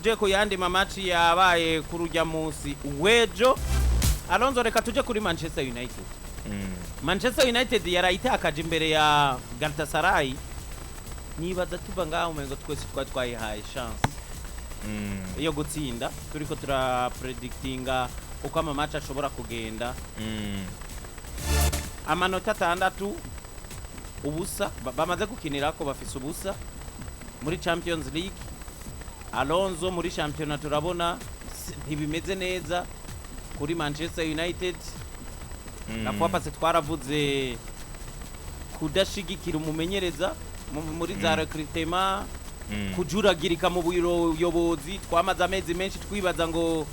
tuje ku yandi mamaci yabaye kurujya munsi wejo. Alonso reka tuje kuri Manchester United. Manchester United yarayitakaje imbere ya Galatasaray. Nibaza tuva ngaho umengo twese twayihaye chance yo gutsinda. Turiko tura predictinga uko amamaci ashobora kugenda. Amanota 6 ubusa bamaze gukinira ko bafise ubusa muri Champions League. Alonso muri championnat turabona ntibimeze neza kuri Manchester United. Nakuwa pase twaravuze kudashigikira umumenyereza muri za recruitment, kujuragirika mu buyobozi. Twamaze amezi menshi twibaza ngo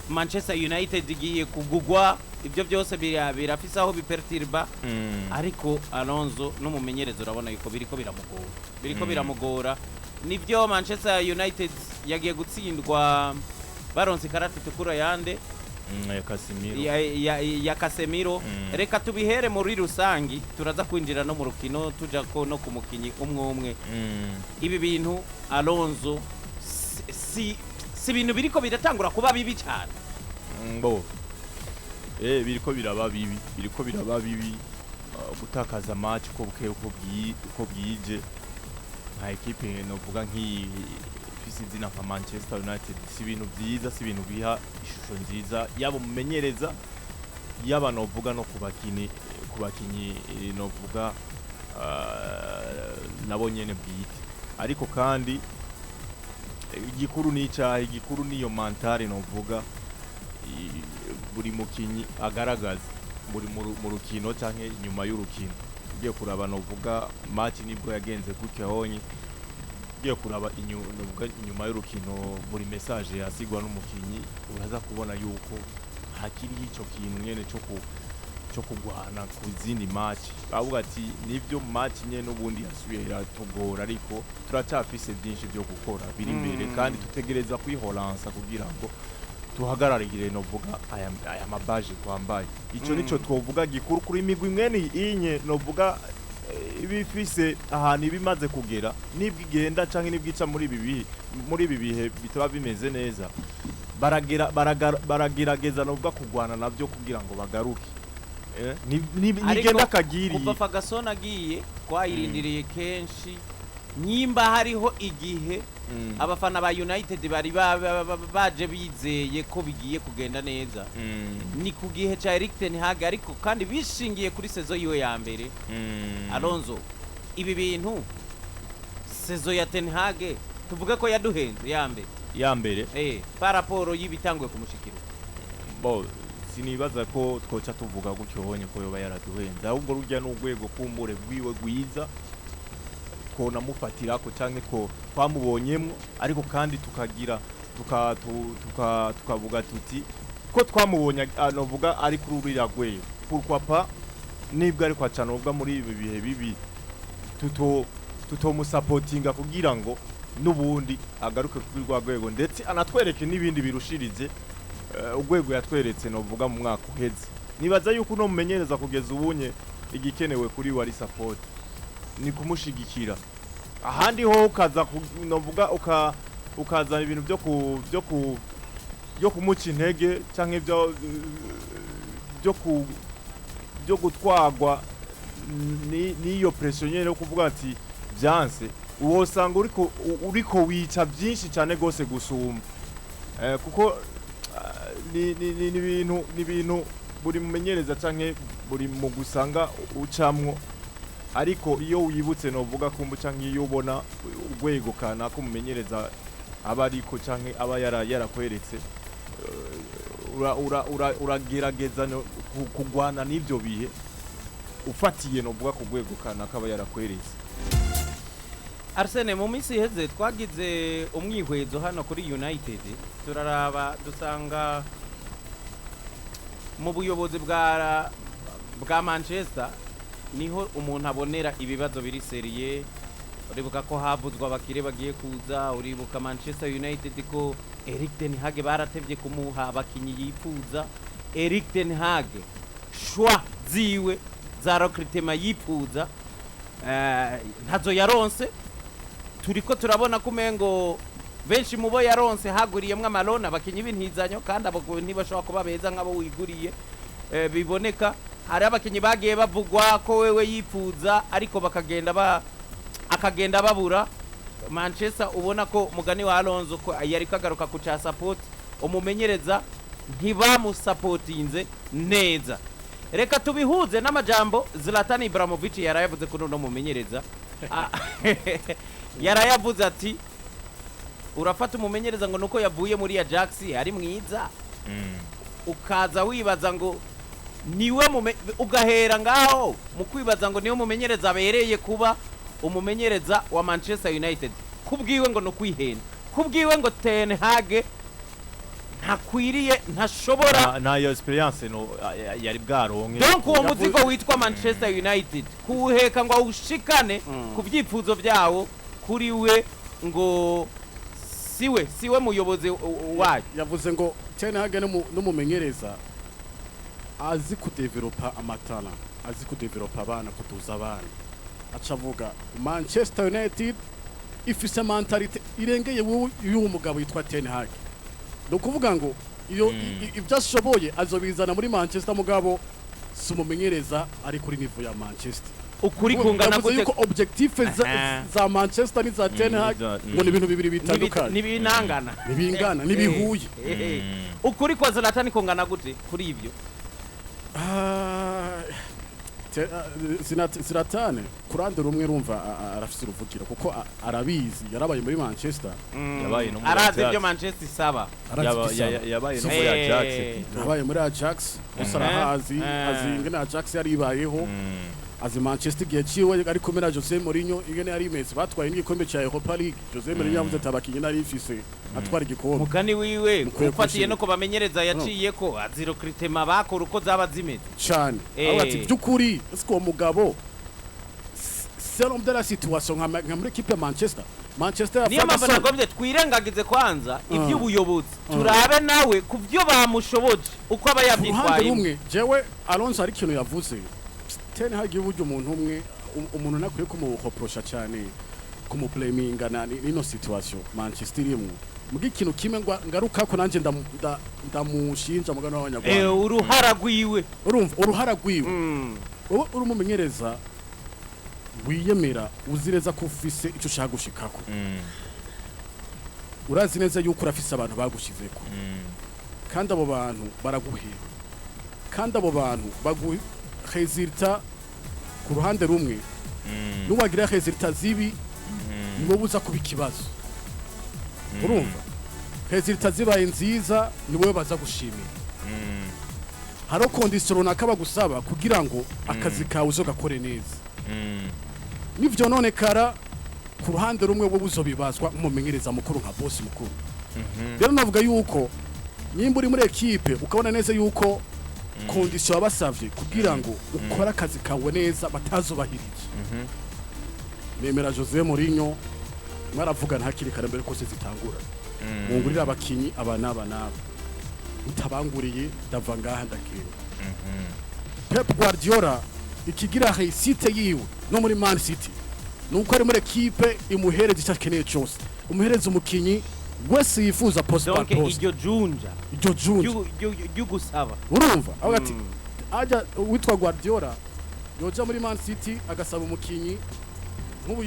Manchester United igiye kugugwa. Ibyo byose birafise aho bipertirba, ariko Alonso n'umumenyereza urabona yuko biriko biramugora. Nivyo Manchester United yagiye gutsindwa baronse karate tukura yande ya Casemiro. Reka tubihere muri rusangi, turaza kwinjira no mu rukino tuja ko no kumukinyi umwe. Ibi bintu Alonso si bintu biriko biratangura kuba bibi cyane. Biriko biraba bibi gutakaza match ko bwije nka equipe novuga nk'ifise izina nka Manchester United. Si ibintu byiza, si ibintu biha ishusho nziza yabo mumenyereza, yaba novuga no kubakinyi novuga nabo nyene bwite. Ariko kandi igikuru niyo mentale novuga buri mukinyi agaragaza buri mu rukino canke inyuma y'urukino. Ugiye kuraba novuga match nibwo yagenze gutyo honye, ugiye kuraba inyuma y'urukino buri message yasigwa n'umukinyi uraza kubona yuko hakiri ico kintu nyene cyo kugwana ku zindi match. Avuga ati nivyo match nyene n'ubundi yasubiye yatugora, ariko turacafise byinshi byo gukora biri imbere, kandi tutegereza kwihoransa kugira ngo tuhagararire novuga aya mabaje twambaye. Ico nico twovuga gikuru kuri imigwi mwene inye novuga ibifise ahantu ibimaze kugera, nibwo igenda canke nibwica muri ibi bihe bitaba bimeze neza. Baragerageza novuga kugwana navyo kugira ngo bagaruke. Nigenda kagiriye kuva Ferguson agiye twayirindiriye kenshi. Nyimba hariho igihe abafana ba United bari baje bizeye ko bigiye kugenda neza, ni ku gihe cha Erik ten Hag, ariko kandi bishingiye kuri sezo yiwe ya mbere. Alonso ibi bintu sezo ya ten Hag tuvuga ko yaduhenze ya mbere paraporo y'ibitangwe kumushikiro. Sinibaza ko twoca tuvuga gutyo honye ko yoba yaraduhenze, ahubwo rujya n'ugwego kumbure bwiwe gwiza ko namufatira ko canke ko twamubonyemo, ariko kandi tukavuga tuti ko twamubonye anovuga ari kuri urira gweyo. Pourquoi pas nibwo ariko acanovuga muri ibi bihe bibi tutomusupportinga kugira ngo nubundi agaruke kuri rwa gwego, ndetse anatwereke nibindi birushirize ugwego yatweretse novuga mu mwaka uheze. Nibaza yuko no mumenyereza kugeza ubunye igikenewe kuri wari support ni kumushigikira. Ahandi ho ukaza novuga ukaza ibintu byo kumuca intege canke byo gutwagwa niyo pression nyene yo kuvuga ati byanse, wosanga uriko wica byinshi cyane gose gusumba. Kuko ni ibintu buri mumenyereza canke buri mu gusanga ucamwo, ariko iyo wibutse novuga kumbu canke iyo ubona urwego kana ko mumenyereza aba ariko canke aba yarakweretse, uragerageza kugwana n'ivyo bihe ufatiye novuga ku rwego kana kaba yarakweretse. Arsene, mu minsi iheze twagize umwihwezo hano kuri United, turaraba dusanga mu buyobozi bwa Manchester niho umuntu abonera ibibazo biri seriye. Uribuka ko havuzwa abakire bagiye kuza, uribuka Manchester United ko Erik ten Hag baratevye kumuha abakinyi yifuza. Erik ten Hag shwa ziwe za recruitment yifuza ntazo yaronse. Turiko turabona kumengo benshi mubo yaronse haguriyemwe amalona abakinyi b'intizanyo kandi abo ntibashobora kuba beza nk'abo wiguriye biboneka hari abakinyi bagiye bavugwa ko wewe yifuza ariko akagenda babura Manchester ubona ko mugani wa Alonso ko yari kagaruka ku cha support umumenyereza ntibamusapotinze neza. Reka tubihuze n'amajambo Zlatan Ibrahimovic yarayavuze ko no mumenyereza yarayavuze ati urafata umumenyereza ngo nuko yavuye muri Ajax ari mwiza ukaza wibaza ngo niwe ugahera ngaho mu kwibaza ngo niwe mumenyereza abereye kuba umumenyereza wa Manchester United kubwiwe ngo no kwihenda kubwiwe ngo Ten Hag ntakwiriye ntashobora nayo experience no yari bwaronke donc uwo muzigo witwa Manchester United kuheka ngo ushikane ku byifuzo byawo kuri we ngo siwe muyobozi wayo yavuze ngo Ten Hag n'umumenyereza azi kudevelopa amatala azi kudevelopa abana kutuza abana acavuga Manchester United ifise mentality irengeye y'uwo mugabo yitwa Ten Hag no kuvuga ngo iyo ivyashoboye azobizana muri Manchester mugabo sumumenyereza ari kuri niveau ya Manchester ukuri kungana gute yuko objectif za Manchester ni za Ten Hag ngo ni ibintu bibiri bitandukanye nibinangana nibingana nibihuye ukuri kwa Zlatan kungana gute kuri ivyo Zlatan kurande rumwe rumva arafise uruvugiro kuko arabizi yarabaye muri Manchester yabaye no muri arazi ibyo Manchester isaba yabaye no muri Ajax yabaye muri Ajax usarahazi azinge na Ajax yaribayeho azi Manchester gihe ciwe ari komera Jose Mourinho ingene yari imeze batwaye n'igikombe cya Europa League Jose Mourinho yavuze tabakinyi nari ifise atwara igikombe mugani wiwe ufatiye no kubamenyereza yaciye ko aziro kritema bakora uko zaba zimeze cyane aho ati byukuri siko mugabo selon de la situation nka muri equipe Manchester niyo mpamvu nagomvye twirengagize kwanza ivy'ubuyobozi turabe nawe ku byo bamushoboje uko aba yavyitwaye jewe Alonso ari kintu yavuze Ten Hag y'uburyo umuntu nakwiye kumuhoprosha cyane kumuplayminga nino situation Manchester irimo mugi kintu kimwe ngaruka ko nanje ndamushinja mugano w'abanyarwanda uruhara gwiwe urumva uruhara gwiwe wowe uri umumenyereza wiyemera uzireza ko ufise icyo ushaka gushikako urazi neza yuko urafise abantu bagushizeko kandi abo bantu baraguhera kandi abo bantu resultat ku ruhande rumwe nuwagira resultat zibi nibo buza kuba ikibazo urumva resultat zibaye nziza nibo baza gushimira haro condition runaka bagusaba kugira ngo akazi kawe uzogakore neza nivyo none kara ku ruhande rumwe wo buzobibazwa umumenyereza mukuru nka boss mukuru rero navuga yuko nyimba uri muri equipe ukabona neza yuko condition abasavye kugira ngo ukora akazi kawe neza batazobahirije nemera Jose Mourinho mwaravugana hakiri kare mbere kose zitangura mungurira abakinyi abanaba utabanguriye ndava ngaha ndagenda Pep Guardiola ikigira réussite yiwe no muri Man City nuko ari muri equipe imuhereza icyakeneye cyose umuhereza umukinyi wese yifuza post par post donc iryo junja gusaba urumva aho ati aja witwa Guardiola yoja muri Man City agasaba umukinyi nk'ubu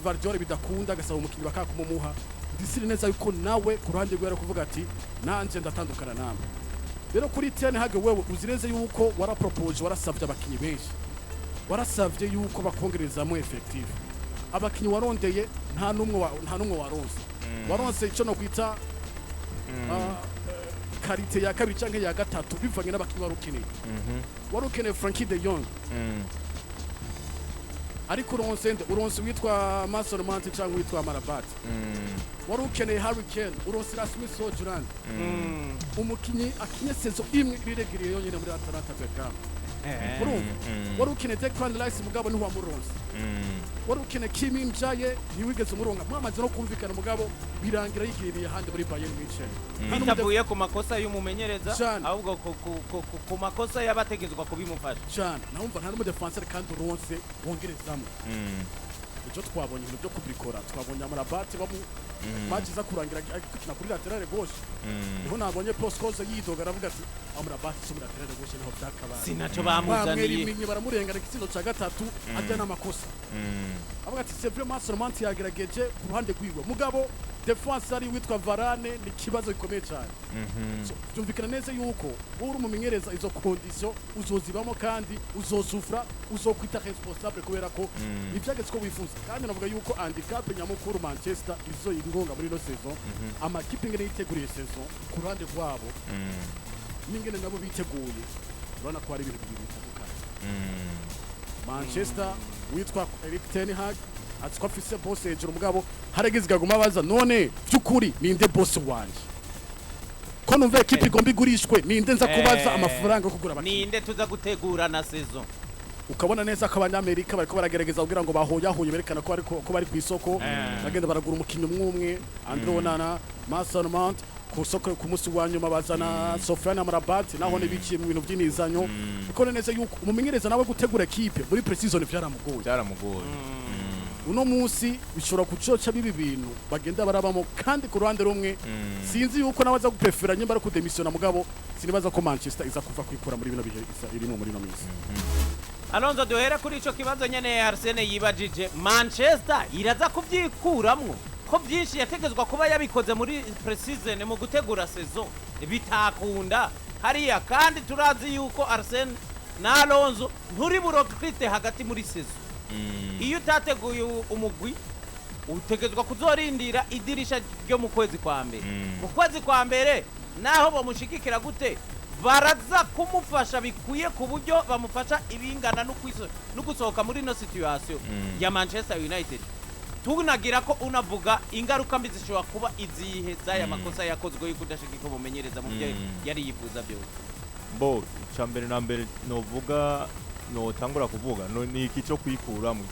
Guardiola bidakunda agasaba umukinyi bakakumumuha disiri neza yuko nawe ku ruhande rwe kuvuga ati nanje ndatandukana namwe rero kuri Ten Hag wewe uzireze yuko warapropose warasavye abakinyi benshi warasavye yuko bakongereza mu effective abakinyi warondeye nta numwe waronse ico no kwita karite ya kabiri canke ya gatatu bivanye n'abakinyi warukeneye Frankie de Jong ariko uronse witwa Mason Mount canke witwa Marabat warukeneye Harry Kane uronse Rasmus Hojlund umukinyi akinye saison imwe iregiriye yonyene muri Atalanta Bergamo warukeneye Declan Rice mugabo ni wamuronse warukeneye Kim Min-jae niwigeze umuronga mwamaze no kumvikana mugabo birangira yigiriye hande muri Bayern Munich bitavuye ku makosa y'umumenyereza ahubwo ku makosa yabategezwa kubimufasha cyane naumva nta mu defenseur kandi uronse wongerezamo icyo twabonye ibintu byo kubikora twabonye Amrabat match iza kurangira akina kuri lateral gauche niho nabonye Postcose yidoga aravuga ati amura bati so muri lateral gauche niho byakabaye sinaco bamuzaniye bamwe baramurengana ikitsindo ca gatatu ajya n'amakosa avuga ati c'est vraiment seulement yagerageje ku ruhande rwiwe mugabo defense ari witwa Varane ni kibazo gikomeye cyane byumvikana neza yuko uri umumenyereza izo condition uzozibamo kandi uzosufra uzokwita responsable kubera ko ivyageze ko wifuza kandi navuga yuko handicap nyamukuru Manchester izo ingonga muri no saison amakipe ngene yiteguriye saison ku ruhande rwabo ningene nabo biteguye urana ko ari ibintu bibiri bitandukanye Manchester witwa Erik ten Hag atiko afise boss hejuru mugabo harageze gaguma baza none byukuri ninde boss wanje ko numva equipe igomba igurishwe ninde nza kubaza amafaranga kugura abakinnyi ninde tuza gutegura na saison ukabona neza ko abanyamerika bariko baragerageza kugira ngo bahoyahoye berekana ko bari ku isoko bagenda baragura umukinnyi umwe Andre Onana Mason Mount ku soko ku musi wa nyuma bazana Sofiane Amrabat naho ne biciye mu bintu by'inizanyo uko neza yuko umumenyereza nawe gutegura equipe muri pre-season byaramugoye uno musi bishobora kucoca bibi bintu bagenda barabamo kandi ku ruhande rumwe sinzi yuko nabaza guprefera nyimba ari kudemisiona mugabo sinibaza ko Manchester iza kuva kwikura muri bino bihe irimo muri no minsi Alonso duhera kuri ico kibazo nyene Arsene yibajije Manchester iraza kuvyikuramwo ko byinshi yategezwa kuba yabikoze muri pre-season mu gutegura saison bitakunda hariya kandi turazi yuko Arsene na Alonso nturi burokrite hagati muri saison iyo utateguye umugwi utegezwa kuzorindira idirisha ryo mu kwezi kwa mbere mu kwezi kwa mbere naho bamushigikira gute baraza kumufasha bikuye ku buryo bamufasha ibingana no gusohoka muri no situation ya Manchester United tunagira ko unavuga ingaruka mbi zishobora kuba izihe zaya makosa yakozwe yo kudashigika umumenyereza mu byo yari yifuza byo bo cyambere na mbere novuga no tangura kuvuga no ni ikico kwikura mu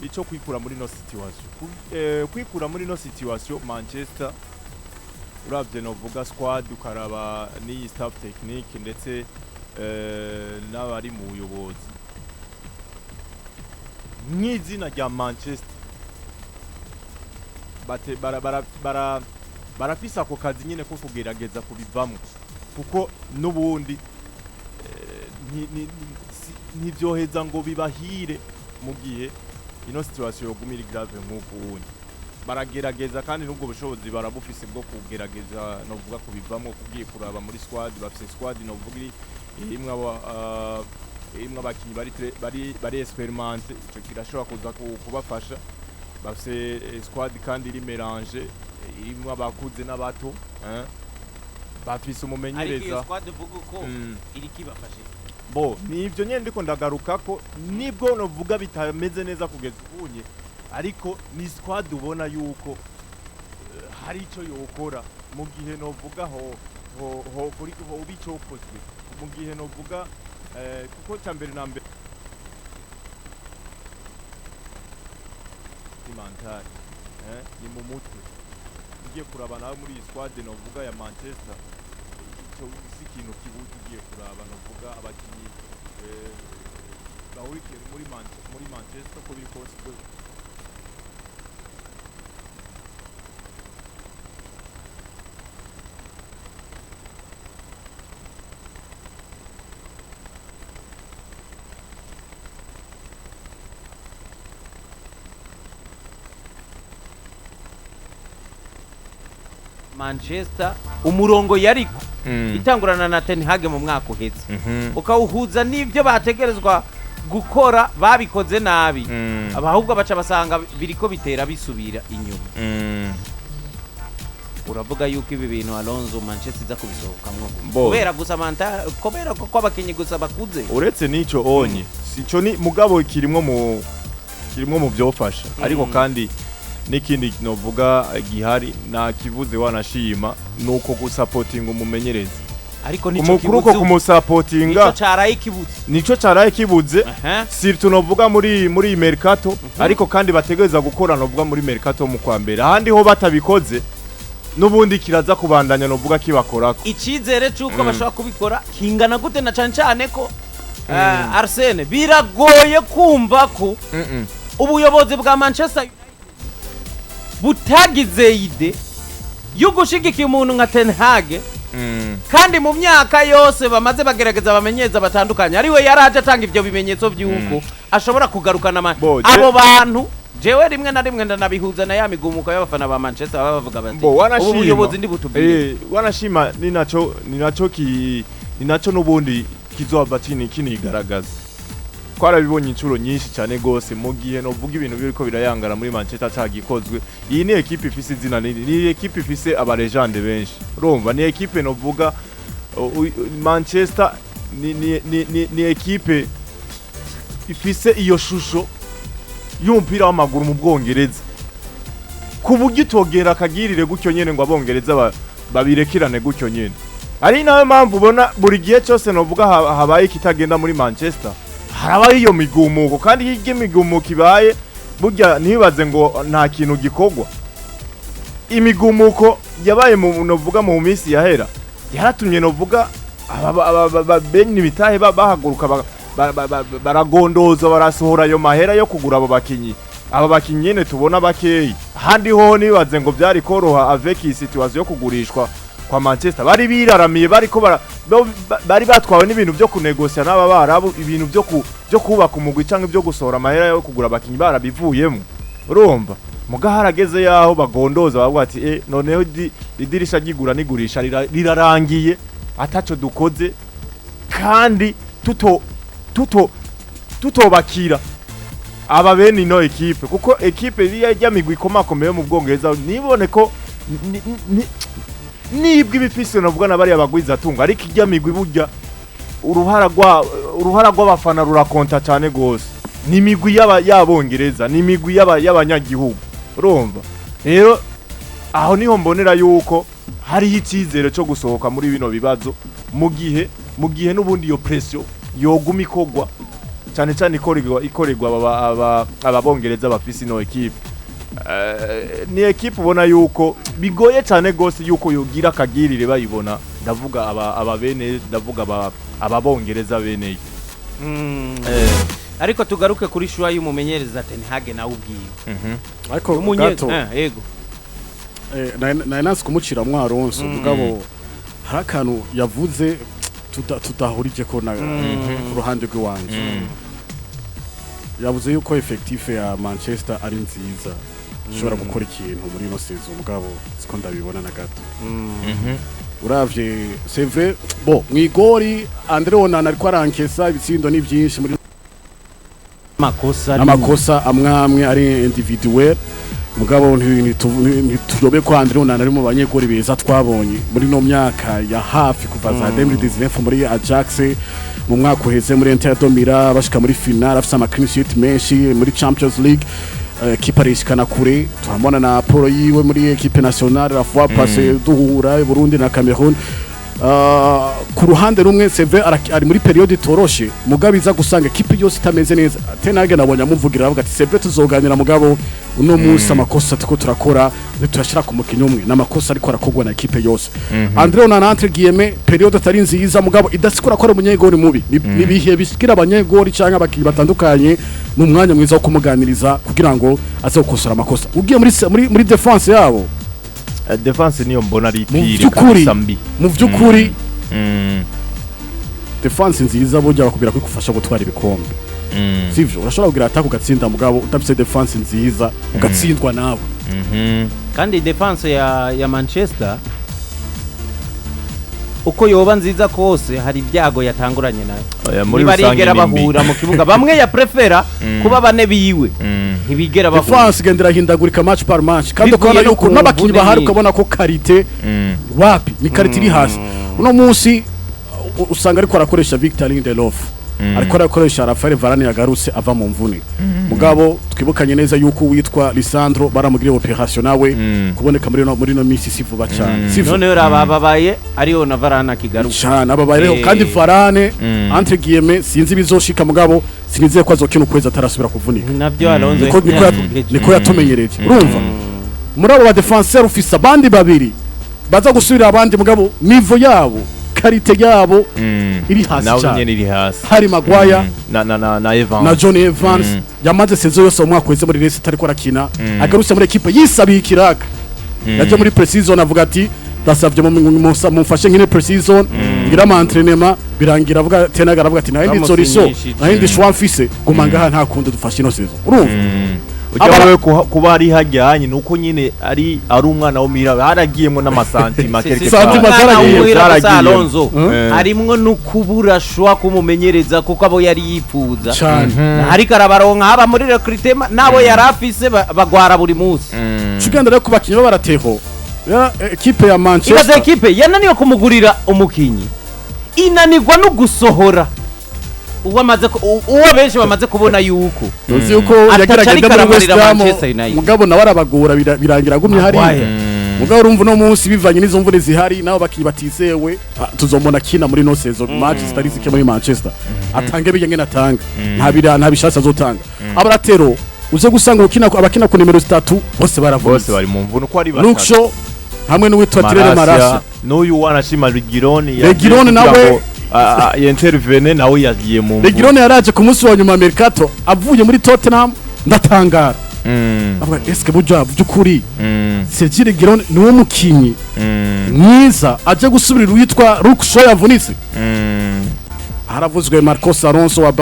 ico kwikura muri no situation kwikura muri no situation Manchester uravye novuga squad ukaraba ni staff technique ndetse n'abari mu buyobozi nk'izina rya Manchester bate barafisa ako kazi nyine ko kugerageza kubivamo kuko nubundi ntibyoheza ngo bibahire mu gihe ino situation yogumira grave nk'uko wundi baragerageza kandi nubwo bushobozi barabufise bwo kugerageza no vuga kubivamo kugiye kuraba muri squad bafise squad no vuga imwe abakinyi bari experiment ico kirashobora kuza kubafasha bafise squad kandi iri mélange imwe abakuze n'abato bafise umumenyereza ariko squad vuga ko iri kibafashe bo nivyo nyene ndiko ndagaruka ko nibwo no vuga bitameze neza kugeza ubunye ariko ni squad ubona yuko hari ico yokora mu gihe no vuga ho kuri ho ubicokozwe mu gihe no vuga kuko cyambere na mbere imantari ni mu mutwe ugiye kuraba nawe muri squad no vuga ya Manchester ico ikintu kibuze ugiye kuraba no vuga abakinyi bahurikiye muri Manchester ko biri kose Manchester umurongo yariko itangurana na Ten Hag mu mwaka uheze ukawuhuza n'ivyo bategerezwa gukora babikoze nabi abahubwo baca basanga biriko bitera bisubira inyuma uravuga yuko ibi bintu Alonso Manchester iza kubisohokamwo kubera gusa kubera ko abakinyi gusa bakuze uretse nico onye sico ni mugabo kirimwo mu byofasha ariko kandi n'ikindi novuga gihari na kivuze wanashima nuko gusupporting umumenyereza ariko nico kibuze kumusupportinga nico caraye kibuze surtout novuga muri mercato ariko kandi bategereza gukora novuga muri mercato mu kwa mbere ahandi ho batabikoze nubundi kiraza kubandanya novuga kibakorako icizere cyuko bashaka kubikora kingana gute na cyane ko Arsene biragoye kumva ko ubuyobozi bwa Manchester butagize ide yo gushigikiye umuntu nka Ten Hag kandi mu myaka yose bamaze bagerageza bamenyeza batandukanye ariwe yaraje atanga ivyo bimenyetso by'uko ashobora kugarukana abo bantu jewe rimwe na rimwe ndanabihuza na ya migumuko y'abafana ba Manchester bavuga bati ubuyobozi ndi butubwiye wanashima ni naco nubundi kizoba kinigaragaza twarabibonye incuro nyinshi cyane gose mu gihe no vuga ibintu biriko birayangara muri Manchester atagikozwe iyi ni equipe ifise izina ni equipe ifise aba legende benshi urumva ni equipe no vuga Manchester ni equipe ifise iyo shusho y'umupira w'amaguru mu Bwongereza kuburyo itogera akagirire gutyo nyene ngo abongereza babirekirane gutyo nyene ari nawe mpamvu ubona buri gihe cyose no vuga habaye kitagenda muri Manchester harabaye iyo migumuko kandi hirya migumuko ibaye burya ntibaze ngo nta kintu gikogwa imigumuko yabaye no vuga mu minsi yahera yaratumye no vuga benni bitahe bahaguruka baragondoza barasohora yo mahera yo kugura abo bakinyi nyene tubona bakeyi handi ho nibaze ngo byari koroha avec iyi situation yo kugurishwa kwa Manchester bari biraramiye bari batwawe n'ibintu byo kunegosia n'aba barabu ibintu byo kubaka umugwi canke byo gusohora amahera yo kugura abakinyi barabivuyemo urumva muga harageze yaho bagondoza bavuga ati noneho idirisha gigura nigurisha rirarangiye ataco dukoze kandi tutobakira aba bene ino equipe kuko equipe iriya migwi komakomeye mu Bwongereza nibone ko nibwo ibifise novuga na bari abagwiza tunga ariko ijya migwi burya uruhara rw'abafana rurakonta cyane gose ni migwi y'abongereza ni migwi y'abanyagihugu urumva rero aho niho mbonera yuko hari ikizere cyo gusohoka muri bino bibazo mu gihe nubundi yo pressure yoguma ikogwa cyane cyane ikorerwa ababongereza bafise ino equipe ni equipe ubona yuko bigoye cyane gose yuko yogira akagirire bayibona ndavuga ababene ndavuga ababongereza bene ariko tugaruke kuri shwa y'umumenyereza Ten Hag nawe ubwiye ariko gato yego nanasi kumucira mwaronso mugabo harakantu yavuze tutahurije ko na ku ruhande rw'iwanje yavuze yuko effectif ya Manchester ari nziza ushobora gukora ikintu muri no season mugabo siko ndabibona na gato uravye c'est vrai mwigori Andre Onana ariko arankesa ibitsindo ni byinshi muri amakosa amwamwe ari individuel mugabo ntituyobe ko Andre Onana ari mu banyegori beza twabonye muri no myaka ya hafi kuva za 2019 muri Ajax mu mwaka uheze muri Inter de Milan bashika muri final afisa ama clean sheet menshi muri Champions League kiparishikana kure tuhamona na Polo yiwe muri equipe nationale la fois passé duhura Burundi na Cameroon ku ruhande rumwe CV ari muri periode toroshe mugabiza gusanga equipe yose itameze neza Ten Hag nabonye amuvugira avuga ati CV tuzoganira mugabo uno munsi amakosa tuko turakora turashira ku mukinyo umwe n'amakosa ariko arakogwa na equipe yose Andre Onana entre guillemets periode atari nziza mugabo idasikora akora umunyegori mubi nibihe bishikira abanyegori canke abakiri batandukanye mu mwanya mwiza wo kumuganiriza kugira ngo aze gukosora amakosa ugiye muri defense yabo defense niyo mbona ari pire kasambi mu vyukuri defense nziza burya bakubira ko ikufasha gutwara ibikombe sivyo urashobora kugira ataka ugatsinda mugabo utafise defense nziza ugatsindwa nawe kandi defense ya Manchester uko yoba nziza kose hari ibyago yatanguranye nayo nibarigera bahura mu kibuga bamwe ya prefera kuba bane biwe ntibigera bahura defense gendera hindagurika match par match kandi ukabona yuko n'abakinyi bahari ukabona ko karite wapi ni karite iri hasi uno munsi usanga ariko arakoresha Victor Lindelof ariko arakoresha Rafael Varane yagarutse ava mu mvune mugabo twibukanye neza yuko witwa Lisandro baramugire operation nawe kuboneka muri no misi sivuba cyane none yarababaye ariyo na Varane akigaruka cyane ababaye kandi Varane entre guillemets sinzi bizoshika mugabo sinize ko azokina ukwezi atarasubira kuvunika navyo Alonso niko yatumenyereje urumva muri abo ba defenseur ufisa abandi babiri baza gusubira abandi mugabo nivo yabo karite yabo iri hasi nawe cyane nyene iri hasi hari Maguire na Evans na John Evans yamaze sezo yose mu mwaka wese muri Leicester ariko arakina agarutse muri equipe yisabiye ikiraga yaje muri pre-season avuga ati dasavye mumfashe nkine pre-season ngira ama entraînement birangira avuga Tenaga aravuga ati nahindi solution nahindi choix mfise gumanga nta kundi dufashe ino sezo urumva Ujawe kuba ari hajyanye nuko nyine ari umwana wo mira haragiyemo n'amasantima Alonso arimwo nukubura shwa kumumenyereza kuko abo yari yifuza ariko arabaronka haba muri recruitment nabo yarafise bagwara buri munsi kiganda rero kubakinyi barateho equipe ya Manchester ibaze equipe yananiwe kumugurira umukinyi inanirwa no gusohora uwo benshi bamaze kubona yuko uzi yuko yagaragara muri West Ham mugabo nawe arabagura birangira gumye hari mugabo urumva no munsi bivanye n'izo mvune zihari nabo bakibatizewe tuzombona kina muri no season Manchester izike muri Manchester atange bijye natanga nta bishasha azotanga abaratero uze gusanga abakina ku nimero 3 bose bose bari mu mvuno ko ari batatu hamwe n'uwitwa Tirere Marasha n'uyu wanashima Regirone nawe intervene nawe yagiye mu Regirone yaraje ku munsi wa nyuma Mercato avuye muri Tottenham ndatangara avuga eske buja byukuri Sergio Regirone niwo mukinyi mwiza aje gusubirira uyitwa Luke Shaw yavunitse haravuzwe Marcos Alonso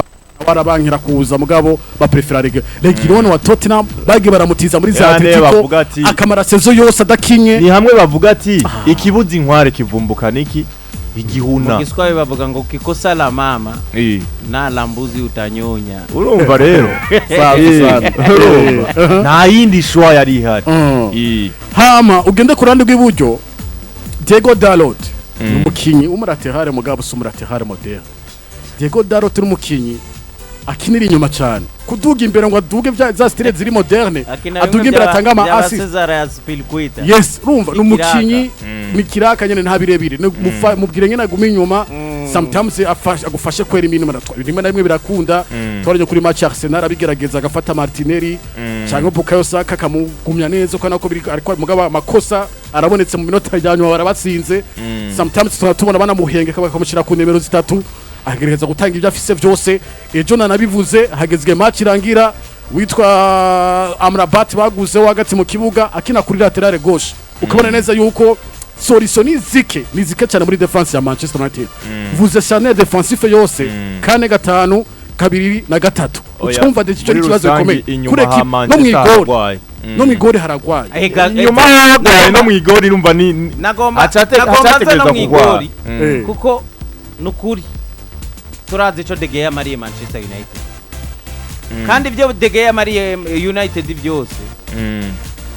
barabankira kuza mugabo baprefera Regirone wa Tottenham bagi baramutiza muri za Atletico akamara sezo yose adakinye ni hamwe bavuga ati ikibuzi inkware kivumbuka niki igihuna Mugiswaye bavuga ngo kikosa la mama na lambuzi utanyonya urumva rero nta yindi shwa yari ihari hama ugende kurandi rw'iburyo Diego Dalot umukinyi umuratehare mugabo sumuratehare moderne Diego Dalot umukinyi akinira inyuma cyane kuduga imbere ngo aduge za style ziri moderne aduga imbere atanga ama assist yes rumva numukinyi mikiraka nyene nta birebire mubwire nyene aguma inyuma sometimes agufashe kwera iminuma rimwe na rimwe birakunda twaryo kuri match Arsenal abigerageza agafata Martinelli cyangwa Bukayo Saka kamugumya neza ko nako ariko mugaba makosa arabonetse mu minota yanyuma barabatsinze sometimes tubona bana muhenge bakamushira ku nimero 3 agereza gutanga ibyo afise byose ejo nanabivuze hagezwe match irangira witwa Amrabat baguze wagati mu kibuga akina kuri lateral gauche ukabona neza yuko solution nizike cyane muri defense ya Manchester United vuze cyane defensive yose kane gatanu kabiri na gatatu ucyumva de cyo kibazo gikomeye kure no mwigore haragwaye nyuma no mwigore numva ni nagomba no mwigore kuko nukuri turazi ico De Gea mariye Manchester United kandi ibyo De Gea mariye United byose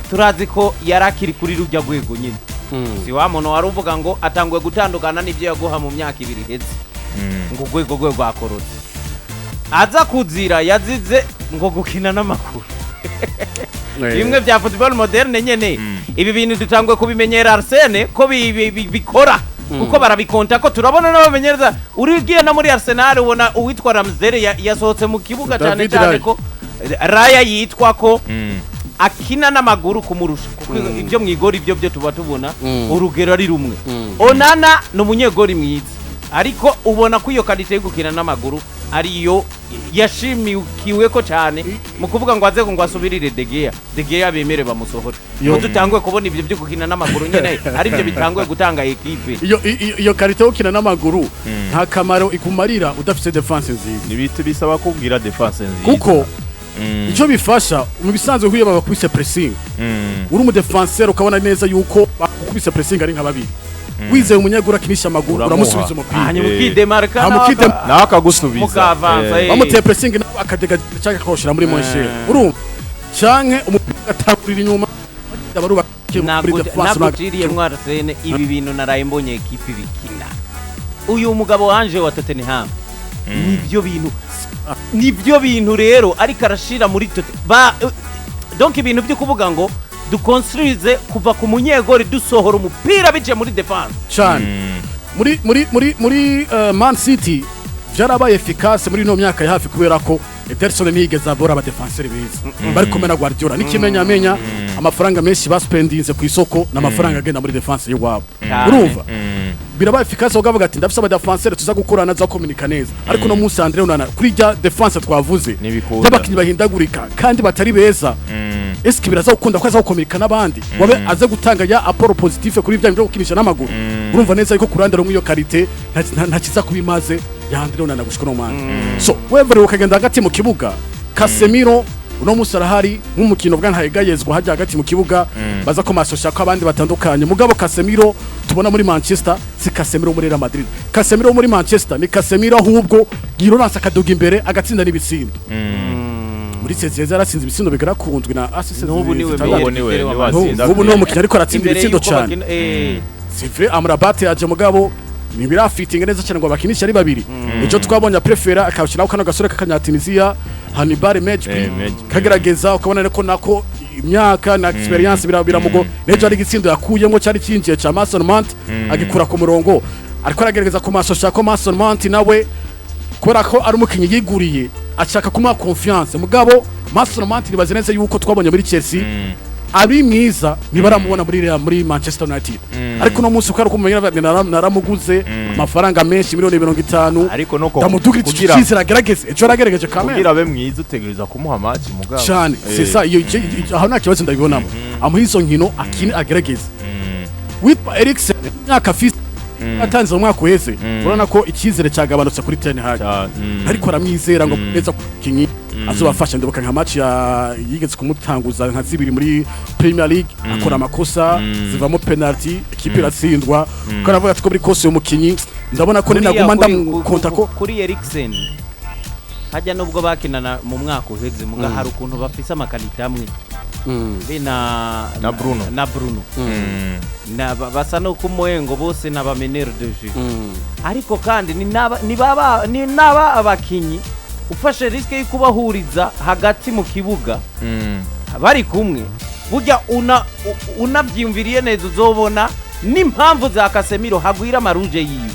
turazi ko yarakiri kuri rujya gwego nyine si wa muntu waruvuga ngo atangwe gutandukana n'ibyo yaguha mu myaka 2 heze ngo gwego akorotse aza kuzira yazize ngo gukina n'amakuru bimwe bya football moderne nyene ibi bintu dutangwe kubimenyera Arsene ko bikora kuko barabikonta ko turabona n'abamenyereza urigiye na muri Arsenal ubona uwitwa Ramsdale yasohotse mu kibuga cyane ko Raya yitwa ko akina n'amaguru kumurusha kuko ibyo mwigori ibyo tuba tubona urugero ari rumwe Onana no munyegori mwiza ariko ubona ko iyo kalite yo gukina n'amaguru ariyo yashimikiwe ko cyane mu kuvuga ngo aze ngo asubirire De Gea bemere bamusohora ngo tutangwe kubona ibyo byo gukina n'amaguru nyene ari byo bitangwe gutanga equipe iyo kalite yo gukina n'amaguru nta kamaro ikumarira udafite defense nziza nibite bisaba kubwira defense nziza kuko icyo bifasha mu bisanzwe huye babakubise pressing uri mu defenseur ukabona neza yuko bakubise pressing ari nka babiri wize umunyagura kinisha amaguru uramusubiza umupira hanyuma ukidemarka nawe akagusubiza bamuteye pressing nawe akadega cyangwa akoshira muri monsheri urumva canke umupira atangurira inyuma barubakiye muri defense nagutiriye Arsene ibi bintu naraye mbonye equipe bikina uyu mugabo wanje wa Tottenham nibyo bintu rero ariko arashira muri donc ibintu byo kuvuga ngo dukonstruize kuva ku munyegori dusohora umupira bije muri defense cyane muri Man City byarabaye efficace muri no myaka ya hafi kubera ko Ederson nigeze abora aba defenseur beza bari komena Guardiola nikimenya amafaranga menshi baspendinze ku isoko n'amafaranga agenda muri defense y'wabo urumva biraba efficace ugavuga ati ndafise abadefenseur tuza gukorana za communica neza ariko no munsi Andre unana kuri rya defense twavuze y'abakinyi bahindagurika kandi batari beza eske biraza gukunda ko aza gukomeka n'abandi wabe aze gutanga ya apport positif kuri bya byo gukinisha n'amaguru urumva neza yuko kurandira mu iyo karite nta kiza kubimaze ya Andre unana gushika no mwana so wevere ukagenda hagati mu kibuga Casemiro uno musi arahari nk'umukino bwa ntahegayezwa hajya hagati mu kibuga baza ko masosha ko abandi batandukanye mugabo Casemiro tubona muri Manchester si Casemiro muri Real Madrid Casemiro muri Manchester ni Casemiro ahubwo gironansa akaduga imbere agatsinda n'ibitsindo muri Cezeza arasinze ibitsindo bigarakunzwe na assist n'ubu niwe ubu no mukino ariko aratsinda ibitsindo cyane c'est vrai Amrabat yaje mugabo nibira fitting neza cyane ngo bakinisha ari babiri icyo twabonye prefera akabashiraho kana gasore k'Akanyatunisia Hannibal Mejbri kagerageza ukabona ko nako imyaka na experience biramugo nejo ari gitsindo yakuyemo cyari kinjiye cha Mason Mount agikura ku murongo ariko aragerageza ku masosha ko Mason Mount nawe kubera ko ari umukinyi yiguriye ashaka kuma confiance mugabo Mason Mount nibaze neza yuko twabonye muri Chelsea ari mwiza nibaramubona muri Manchester United ariko no munsi ukara kumenya naramuguze amafaranga menshi $50 ariko no ndamudugira ikizira gerageze ejo ragerageje kamera kugira abe mwiza utegereza kumuha match mugabo cyane c'est ça iyo aho nta kibazo ndabibonamo amuhizo nkino akini agerageze with Eriksen nyakafisi atanze mu mwaka uheze urabona ko ikizere cyagabanutse kuri Ten Hag ariko aramwizera ngo neza kinyi azobafasha ndibuka nka match yigeze kumutanguza nka zibiri muri Premier League akora amakosa zivamo penalty equipe iratsindwa ko navuga ati ko buri kose umukinyi ndabona ko ninaguma ndamukonta ko kuri Eriksen hajya nubwo bakinana mu mwaka uheze muga hari ukuntu bafise amakalita amwe na Bruno na basa no kumuhengo bose n'abamenero de jeu ariko kandi ni naba abakinyi ufashe riske y'ikubahuriza hagati mu kibuga bari kumwe burya unabyimviriye neza uzobona n'impamvu za Casemiro hagwira maruje yiwe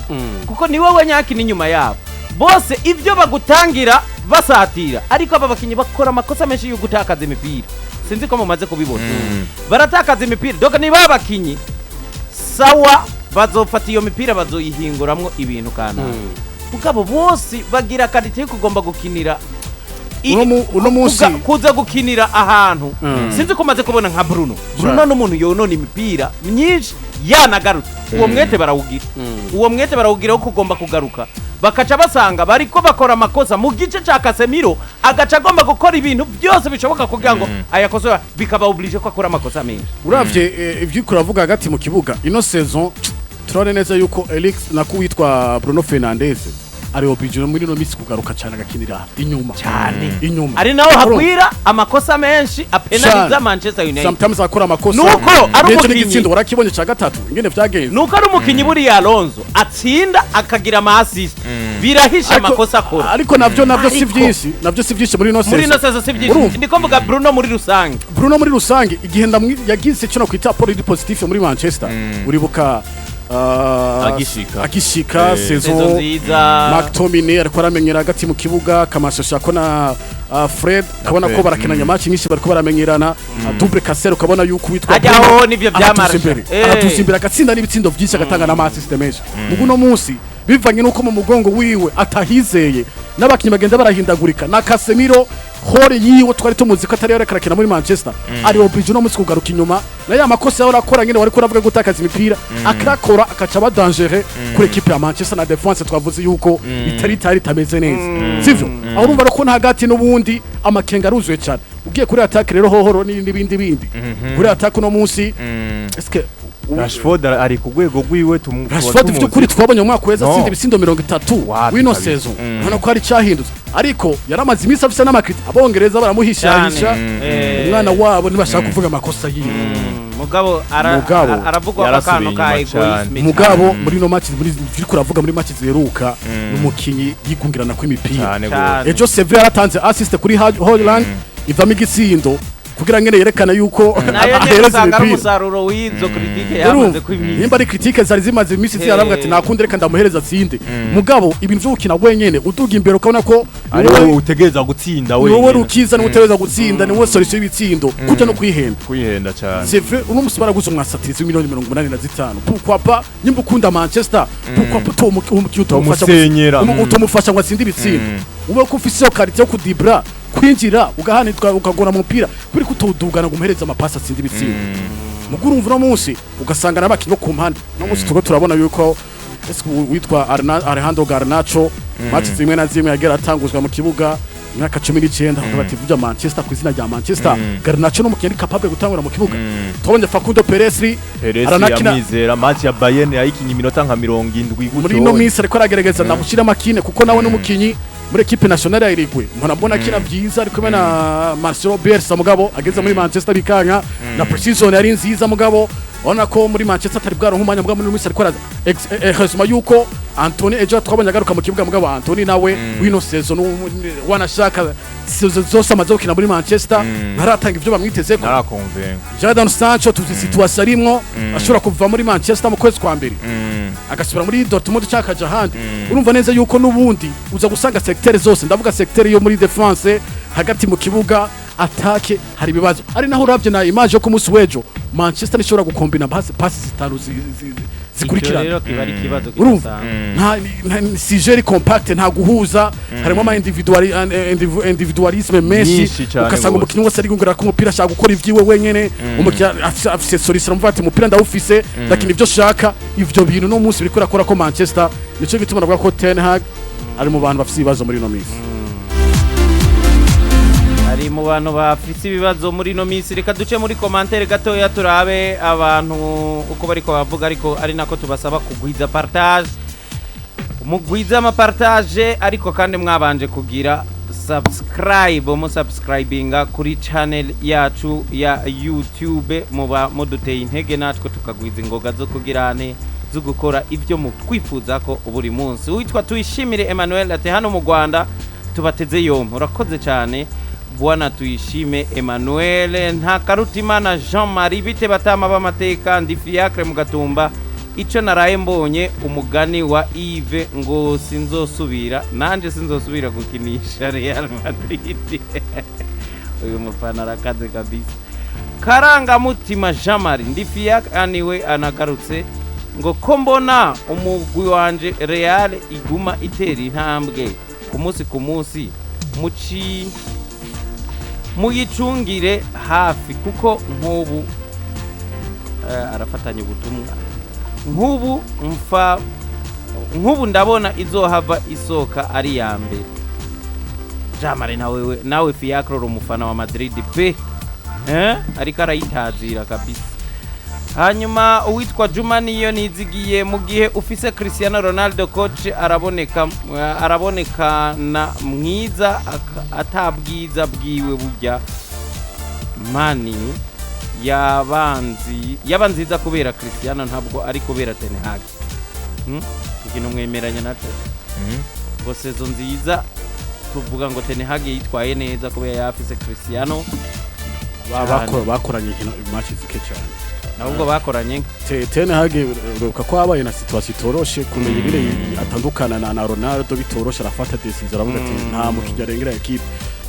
kuko ni wowe nyakini inyuma yabo bose ivyo bagutangira basatira ariko aba bakinyi bakora amakosa menshi yo gutakaza imipira sinzi ko mumaze kubibona baratakaza imipira doka ni babakinyi sawa bazofata iyo mipira bazoyihinguramwo ibintu kana ukabo bose bagira karite kugomba gukinira uno munsi kuza gukinira ahantu sinzi ko maze kubona nka Bruno n'umuntu yonona imipira myinshi yanagarutse uwo mwete barawugira ko kugomba kugaruka bakaca basanga bariko bakora amakosa mu gice ca Casemiro agaca agomba gukora ibintu byose bishoboka kugira ngo ayakosoya bikaba oblige ko akora amakosa menshi uravye ivyuko uravuga hagati mu kibuga ino saison turone neza yuko Elix nakuwitwa Bruno Fernandes ari oblige muri no misi kugaruka cyane agakinira inyuma ari naho hakwira amakosa menshi apenaliza Manchester United sometimes akora amakosa nuko ari umukinyi warakibonye ca gatatu ingene vyagenze nuko ari umukinyi buri ya Alonso atsinda akagira ama assist birahisha amakosa akora ariko navyo si vyinshi muri no saison si vyinshi ndiko mvuga Bruno muri rusange igihe yagize cyo no kwita apport positif muri Manchester uribuka agishika saison nziza McTominay ariko aramenyera hagati mu kibuga kamashasha ko na Fred kabona ko barakenanya match nyinshi bariko baramenyerana double Casemiro kabona yuko witwa ajyaho nivyo byamarasha aratusimbira agatsinda n'ibitsindo byinshi agatanga na assist menshi muguno munsi bivanye nuko mu mugongo wiwe atahizeye n'abakinyi bagenda barahindagurika na Casemiro hore yiwe twari tumuzi ko atari yarekana muri Manchester ari oblige no munsi kugaruka inyuma na ya makosa yora akora ngene wari kuravuga gutakaza imipira akrakora akaca ba danger kuri equipe ya Manchester na defense twavuze yuko itari tameze neza sivyo aho urumva ko nta hagati n'ubundi amakenga aruzuye cyane ugiye kuri attack rero hohoro n'ibindi kuri attack no munsi eske Rashford ari ku rwego rwiwe Rashford by'ukuri twabonye mu mwaka weza sindi ibisindo 30 wino saison hano ko ari cyahindutse ariko yaramaze imisi afise n'amakriti abongereza baramuhishahisha umwana wabo ntibashaka kuvuga amakosa yiwe mugabo aravugwa akantu ka egoisme mugabo muri no match muri kuravuga muri match ziheruka n'umukinyi yigungirana kw'imipira ejo Sevilla yaratanze assist kuri Holland ivamo igisindo kugira ngene yerekana yuko nayo nyene usanga ari umusaruro w'izo critique yamaze kwimisa nimba ari critique zari zimaze imisi zaravuga ati nakunde reka ndamuhereza atsinde mugabo ibintu byo gukina wenyene uduga imbere ukabona ko ari wowe utegeza gutsinda wenyene wowe rukiza ni utegeza gutsinda ni wowe solution y'ibitsindo kuja no kwihenda cyane c'est vrai uno musibara guzo mwasatiriza miliyoni 85 pourquoi pas nimba ukunda Manchester pourquoi pas utomufasha ngo atsinde ibitsindo ube ko ufise yo karite yo kudibra kwinjira ugahanitwa ukagora umupira kuri kutodugana gumuhereza amapasi atsinde ibitsindo muguru umva no munsi ugasanga nabakinyi ku mpande no munsi tuko turabona yuko witwa Alejandro Garnacho match zimwe na zimwe yagera atanguzwa mu kibuga mwaka 19 bakaba tivuja Manchester ku izina rya Manchester Garnacho no mukinnyi capable gutangura mu kibuga tubonye Facundo Perez aranakina yamizera match ya Bayern yayikinye iminota nka 70 guto muri no minsi ariko aragerageza ndamushira makine kuko nawe n'umukinyi muri equipe nationale ya Irigwe mbona kina byiza ariko na Marcelo Bielsa mugabo ageze muri Manchester bikanya na precision yari nziza mugabo ona ko muri Manchester atari bwaro nk'umanya mugabo muri ariko hezuma yuko Anthony ejo twabonye agaruka mu kibuga mugabo Anthony nawe wino season wanashaka zose amaze gukina muri Manchester ntaratanga ivyo bamwiteze ko narakonvenga Jadon Sancho tuzi situation arimwo ashobora kuva muri Manchester mu kwezi kwa mbere agasubira muri Dortmund cyaka jahandi urumva neza yuko nubundi uza gusanga secteur zose ndavuga secteur yo muri defense hagati mu kibuga atake hari bibazo ari naho uravye na image yo ku munsi wejo Manchester nishobora gukombina passes zitanu zikurikirana rero kibari kibazo kidasanga nta sigeri compact nta guhuza harimo ama individualisme menshi ukasanga umukinnyi wose ari gungura ko umupira ashaka gukora ivyiwe wenyene umukinnyi afise solution mvati umupira ndawufise lakini ivyo shaka ivyo bintu no munsi biriko rakora ko Manchester nico gituma navuga ko Ten Hag ari mu bantu bafise ibibazo muri no minsi ari mu bantu bafite ibibazo muri no minsi reka duce muri commentaire gatoya turabe abantu uko bariko bavuga ariko ari nako tubasaba kugwiza partage mugwiza ama partage ariko kandi mwabanje kugira subscribe subscribinga kuri channel yacu ya YouTube muba muduteye intege natwe tukagwiza ingoga zo kugirane zo gukora ivyo mu twifuza ko buri munsi witwa Tuyishimire Emmanuel ati hano mu Rwanda tubateze yompo urakoze cyane Bwana Tuyishime Emmanuel nta Karutimana Jean-Marie bite batama b'amateka ndi Fiacre mu Gatumba ico naraye mbonye umugani wa Yves ngo sinzosubira nanje sinzosubira gukinisha Real Madrid uyu mufana arakaze kabisa Karanga mutima Jean-Marie ndi Fiacre aniwe anagarutse ngo ko mbona umugwi wanje Real iguma itera intambwe ku munsi muyicungire hafi kuko nk'ubu arafatanya ubutumwa nk'ubu ndabona izohava isoka ari ya mbere Jamare nawe Fiacre umufana wa Madrid pe ariko arayitazira kabisa hanyuma uwitwa Juma niyo nizigiye mu gihe ufise Cristiano Ronaldo coach araboneka na mwiza atabwiza bwiwe burya mani yabanziza kubera Cristiano ntabwo ari kubera Ten Hag ikintu mwemeranya naco bose zo nziza tuvuga ngo Ten Hag yitwaye neza kubera yafise Cristiano bakoranye match zike cyane ahubwo bakoranye Ten Hag ruka ko abaye na situation itoroshe kumenya ibire atandukana na Ronaldo bitoroshe arafata decision aravuga ati nta mukijya rengera equipe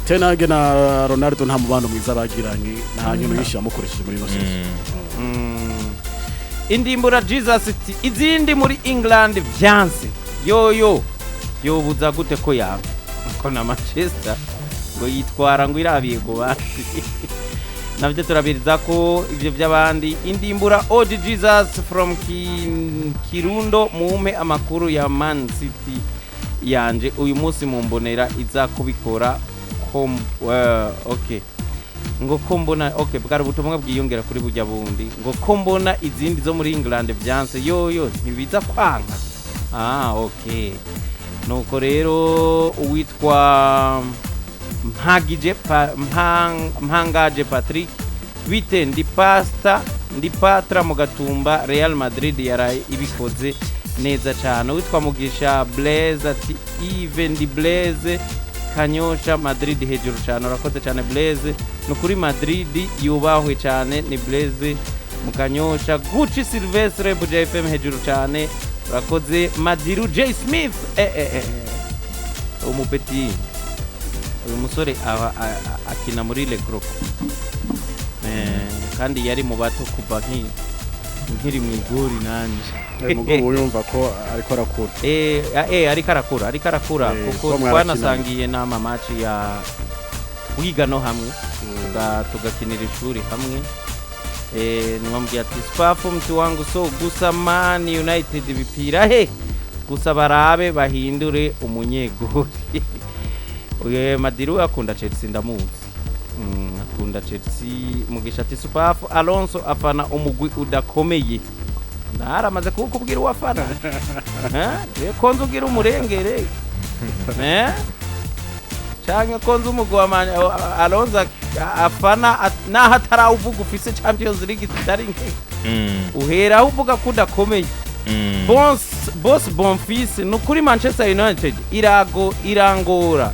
Ten Hag na Ronaldo nta mubano mwiza bagiranye nta nyino yishi yamukoresheje muri no season indimbura Jesus ati izindi muri England vyanse yobuza gute ko yaba ko na Manchester ngo yitwara ngo irabiye go basi navyo turabiriza ko ivyo by'abandi indimbura OG Jesus from Kirundo mumpe amakuru ya Man City yanje uyu munsi mumbonera iza kubikora okay ngo ko mbona okay bwari ubutumwa bwiyongera kuri bujya bundi ngo ko mbona izindi zo muri England byanse ntibiza kwanka okay nuko rero uwitwa Mpangaje Patrick bite ndi patra mu Gatumba Real Madrid yaraye ibikoze neza cyane witwa Mugisha Blaze ati even di Blaze Kanyosha Madrid hejuru cyane urakoze cyane Blaise nukuri Madrid yubahwe cyane ni Blaise mu Kanyosha Gucci Silvestre Buja FM hejuru cyane urakoze Madiru J Smith umupeti uyu musore akina muri Le Croc kandi yari mu bato kuva nkiri mu igori nanje mugo uyumva ko ariko arakura ariko arakura kuko twanasangiye n'ama match ya wiga no hamwe tugakinira ishuri hamwe nimwambia ati spafu mtu wangu so gusa Man United bipira gusa barabe bahindure umunyegori uye Madiru akunda Chelsea ndamuzi akunda Chelsea mugisha ati spafu Alonso afana umugwi udakomeye naramaze kukubwira uwafana konzo ugira umurengere cyangwa konzo umugwamanya Alonso afana naho atarawuvuga ufise Champions League zitari nke uhera uvuga ko udakomeye boss Bonfils nukuri Manchester United irangora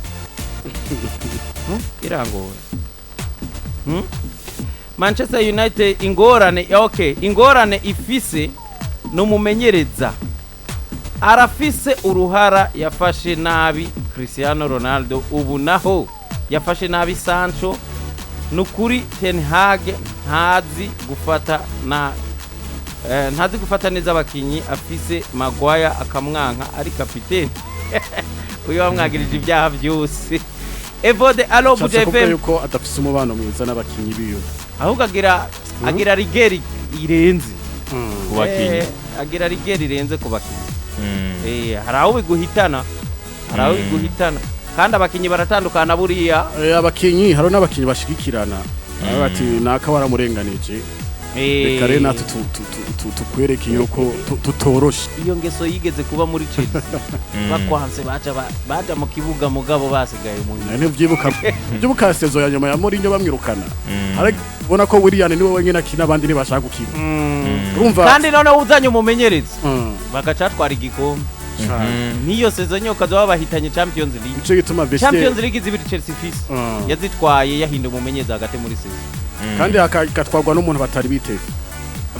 Manchester United ingorane ifise numumenyereza arafise uruhara yafashe nabi Cristiano Ronaldo ubu naho yafashe nabi Sancho nukuri Ten Hag ntazi gufata neza abakinyi afise Maguire akamwanka ari kapiteni uyo wamwagirije ibyaha byose Evode alo Buja FM yuko adafise umubano mwiza n'abakinyi biyo ahubwo agira rigeri irenze kubakinyi agira rigeri irenze kubakinyi haraho biguhitana kandi abakinyi baratandukana buriya abakinyi haro n'abakinyi bashigikirana bati naka waramurenganije reka rero natwe tukwereke yuko tutoroshe iyo ngeso yigeze kuba muri Chelsea bakwanse baja mu kibuga mugabo basigaye mu none byibuka sezo ya nyuma ya Mourinho bamwirukana arabona ko Willian niwe wenyine akina abandi ntibashaka gukina urumva kandi none uzanye umumenyereza bagacatwara igikombe niyo sezo nyoka zo babahitanye Champions League ico gituma Champions League zibiri Chelsea fisi yazitwaye yahinda umumenyereza hagati muri sezo kandi akatwagwa n'umuntu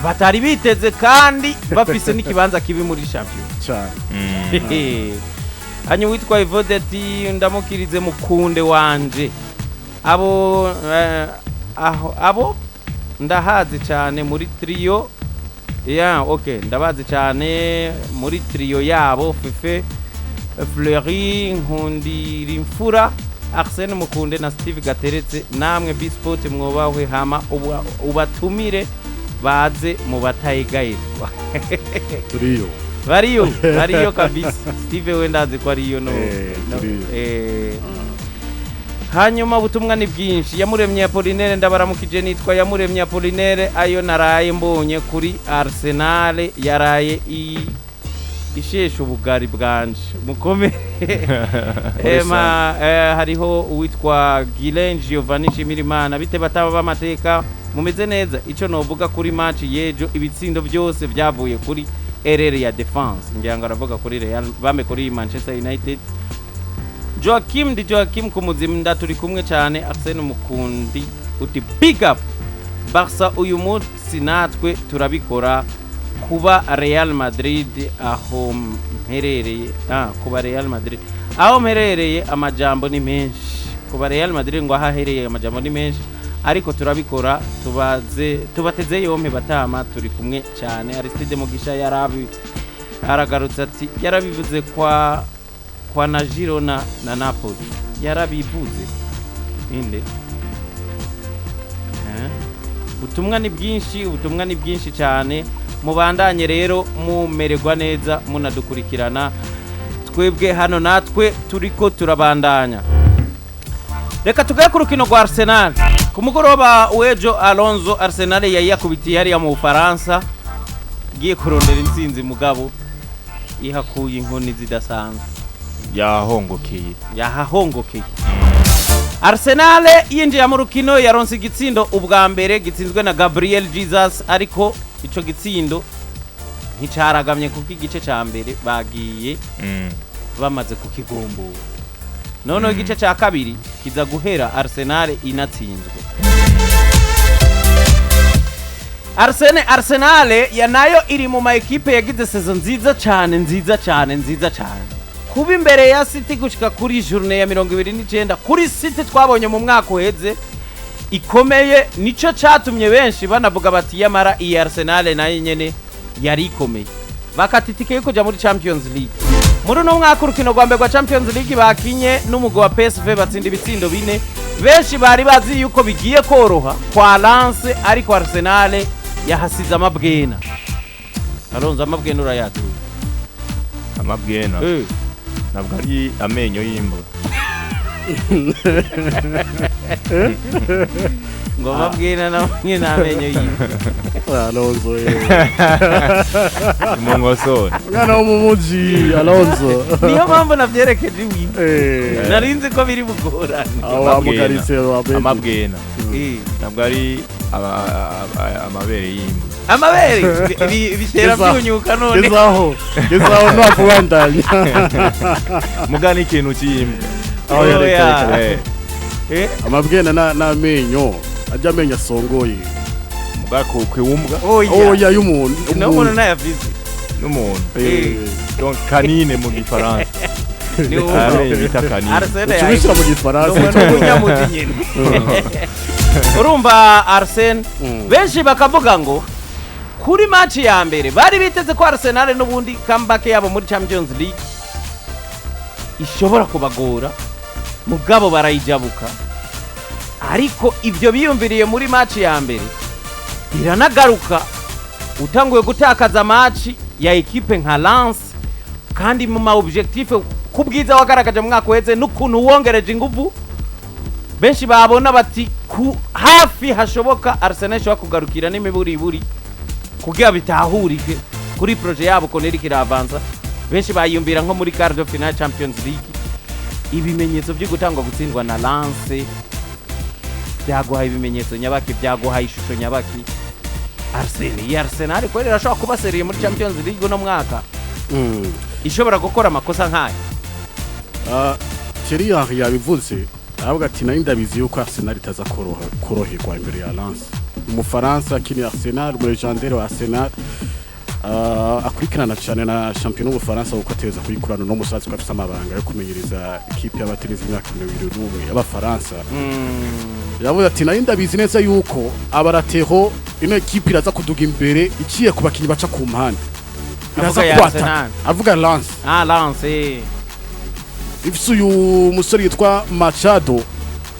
batari biteze kandi bafise n'ikibanza kibi muri champion cyane hanyu witwa Evode ati ndamukirize mukunde wanje abo ndahazi cyane muri trio ndabazi cyane muri trio yabo Fefe Fleury Nkundirimfura Arsene Mukunde na Steve Gateretse namwe Bisport mwobahwe hama ubatumire baze mu batayigayirwa bariyo kabisa Steve wendaze ko ariyo no hanyuma butumwa ni bwinshi Yamuremye Apollinaire ndabaramukije nitwa Yamuremye Apollinaire ayo naraye mbonye kuri Arsenal yaraye ishesho ubugari bwanje mukome hariho uwitwa Gilen Giovanni Shimirimana bite bataba bamateka mumeze neza ico novuga kuri match yejo ibitsindo byose byavuye kuri erreur ya defense ngira ngo aravuga kuri Real bame kuri Manchester United Joachim kumuzimnda turi kumwe cyane Arsene Mukundi uti big up Barca uyu munsi natwe turabikora kuba Real Madrid aho mperereye kuba Real Madrid aho mperereye amajambo ni menshi kuba Real Madrid ngo ahahereye amajambo ni menshi ariko turabikora tubateze yompe batama turi kumwe cyane Aristide Mugisha aragarutse ati yarabivuze kwa na Girona na Napoli yarabivuze inde ubutumwa ni bwinshi cyane mubandanye rero mumererwa neza munadukurikirana twebwe hano natwe turiko turabandanya reka tugaye ku rukino rwa Arsenal ku mugoroba wejo Alonso Arsenal yakubitiye hariya mu Faransa giye kurondera intsinzi mugabo ihakuye inkoni zidasanzwe yahahongokeye Arsenal yinjiye mu rukino yaronse igitsindo ubwa mbere gitsinzwe na Gabriel Jesus ariko ico gitsindo nticaragamye kuko igice ca mbere bagiye bamaze kukigombora noneho igice cya kabiri kiza guhera Arsenal inatsinzwe. Arsenal ya nayo iri mu ma equipe yagize saison nziza cyane kuba imbere ya City gushika kuri journée ya 29 kuri City twabonye mu mwaka uheze ikomeye, nico catumye benshi banavuga bati yamara iyi Arsenal nayo nyene yari ikomeye, bakatitike kuja muri Champions League. Muri no mwaka urukino rwa mbere rwa Champions League bakinye n'umugo wa PSV batsinda ibitsindo 4, benshi bari bazi yuko bigiye koroha kwa Lens, ariko Arsenal yahasize amabwena. Alonzo amabwena urayatu amabwena ntabwo ari amenyo y'imbwa ngo amabwena namwe n'amenyo y'imbwa. Alonzo Mongosore mwana wo mu muji Alonzo niyo mpamvu navyerekeje iwi narinzi ko biri bugorane amabwena ntabwo ari amabere y'imbwa. Amabere bitera byunyuka none gezaho ntwakubandanya mugana ikintu cy'imbwa. aho yerekeye amabwena n'amenyo ajya amenya asongoye mugakukwe wumbwa oya y'umuntu n'umuntu nayavize n'umuntu donc canine mu gifaransa ni umuntu bita canine ucubishyira mu gifaransa n'umunyamuti urumva Arsene benshi bakavuga ngo kuri match ya mbere bari biteze ko Arsenal n'ubundi comeback yabo muri Champions League ishobora kubagora, mugabo barayijabuka, ariko ibyo biyumviriye muri match ya mbere iranagaruka utanguye gutakaza match ya equipe nka Lens, kandi mu ma objectif kubwiza wagaragaje mu mwaka weze n'ukuntu wongereje ingufu, benshi babona bati ku hafi hashoboka Arsenal shobora kugarukira n'imiburiburi kugira bitahurike kuri projet yabo ko neri kiravanza. Benshi bayumvira nko muri quart de finale Champions League, ibimenyetso byo gutangwa gutsindwa na Lens byaguha ibimenyetso nyabaki, byaguha ishusho nyabaki. Arsenal ko irashobora kuba seriye muri Champions League no mwaka ishobora gukora amakosa nk'aya. Thierry Henry yabivuze aravuga ati nari ndabizi yuko Arsenal itaza koroherwa imbere ya Lens. Umufaransa akini Arsenal, mu legendaire wa Arsenal akurikirana cyane na champion w'Ubufaransa uko ateza kuyikurana no musazi ko afite amabanga yo kumenyereza ikipe y'abatenizi imyaka 21 y'Abafaransa. Yavuze ati nari ndabizi neza yuko abarateho ino ekipe iraza kuduga imbere iciye ku bakinyi baca ku mpande, iraza kwata. Avuga Lens. Lens ifise uyu musore yitwa Machado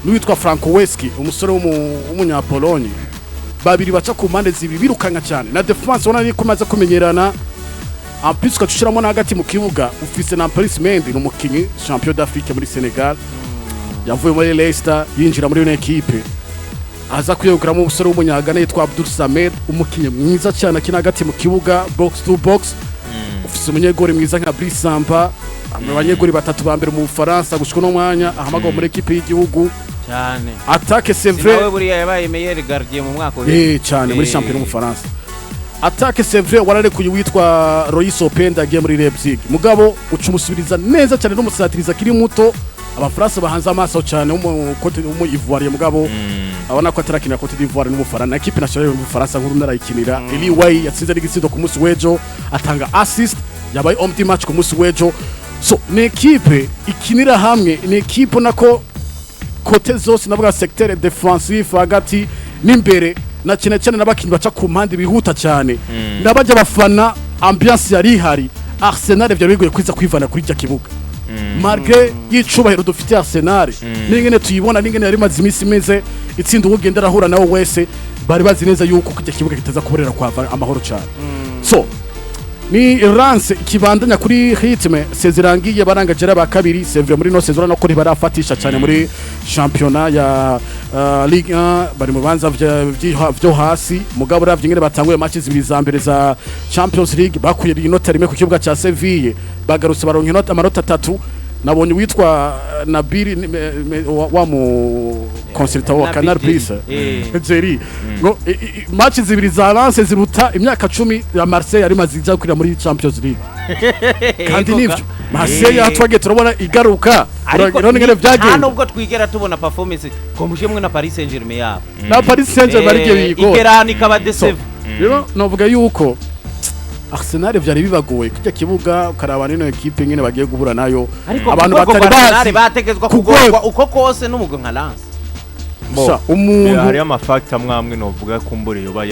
n'uwitwa Frankoweski, umusore w'umunyapolonye, babiri baca ku mpande zibi birukanga cyane na defense ubona ko maze kumenyerana. En plus ukacushiramo na hagati mu kibuga ufise na Paris Mendy n'umukinyi champion d'Afrique muri Senegal, yavuye muri Leicester yinjira muri iyo equipe, aza kuyeguramo umusore w'umunyagana yitwa Abdul Samed, umukinyi mwiza cyane akina hagati mu kibuga box to box. Ufise umunyegori mwiza nka Brice Samba, abanyegori batatu ba mbere mu Bufaransa gushika no mwanya ahamagawe muri equipe y'igihugu cyane. Attaque c'est vrai, nawe buriya yabaye meilleur gardien mu mwaka we cyane muri champion w'Ubufaransa. Attaque c'est vrai, wararekuye witwa Royce Openda agiye muri Leipzig, mugabo ucumusubiriza neza cyane n'umusatiriza kiri muto. Abafaransa bahanze amaso cyane mu Ivoire, mugabo abona ko atarakina Cote d'Ivoire n'Ubufaransa. Equipe nationale y'Ubufaransa nkuru narayikinira. Eli Way yatsinze igisindo ku munsi w'ejo, atanga assist, yabaye homme du match ku munsi w'ejo. So ni equipe ikinira hamwe, ni equipe nako kote zose navuga secteur defensif hagati n'imbere, na cyane n'abakinyi baca ku mpande bihuta cyane. Nabajya bafana ambiance yari ihari. Arsenal byo bigoye kwiza kwivana kuri cya kibuga. Malgré y'icubahiro dufite Arsenal, n'ingene tuyibona n'ingene yari maze imisi imeze itsinda ugenda arahura nawo wese, bari bazi neza yuko kujya kibuga kitaza kuborera kwa amahoro cyane. So ni Lens kibandanya kuri rythme sezirangiye barangajera ba kabiri sevre muri no sezora no kuri barafatisha cyane muri championnat ya Ligue 1, bari mu banza byo hasi, mugabo ravye ngene batanguye matches zibiri za mbere za Champions League bakuye inota rimwe ku kibuga cya Seville, bagarutse baronka inota amanota 3 nabonye witwa Nabil wa mu consultant wa Canal Plus Jerry ngo match zibiri za Lens ziruta imyaka 10 ya Marseille ari mazija kwira muri Champions League kandi nivyo Marseille atwage turabona igaruka none ngene byagiye hano ubwo twigera tubona performance komushemwe na Paris Saint-Germain yabo na Paris Saint-Germain bari giye igerani kaba deceive rero novuga yuko Arsenal vyari bibagoye kujya kibuga ukaraba nino equipe nyene bagiye guhura nayo abantu batari bategezwa kugorwa uko kose n'umugo nka Lens Bo, hari amafactor amwe novuga kumbure yoba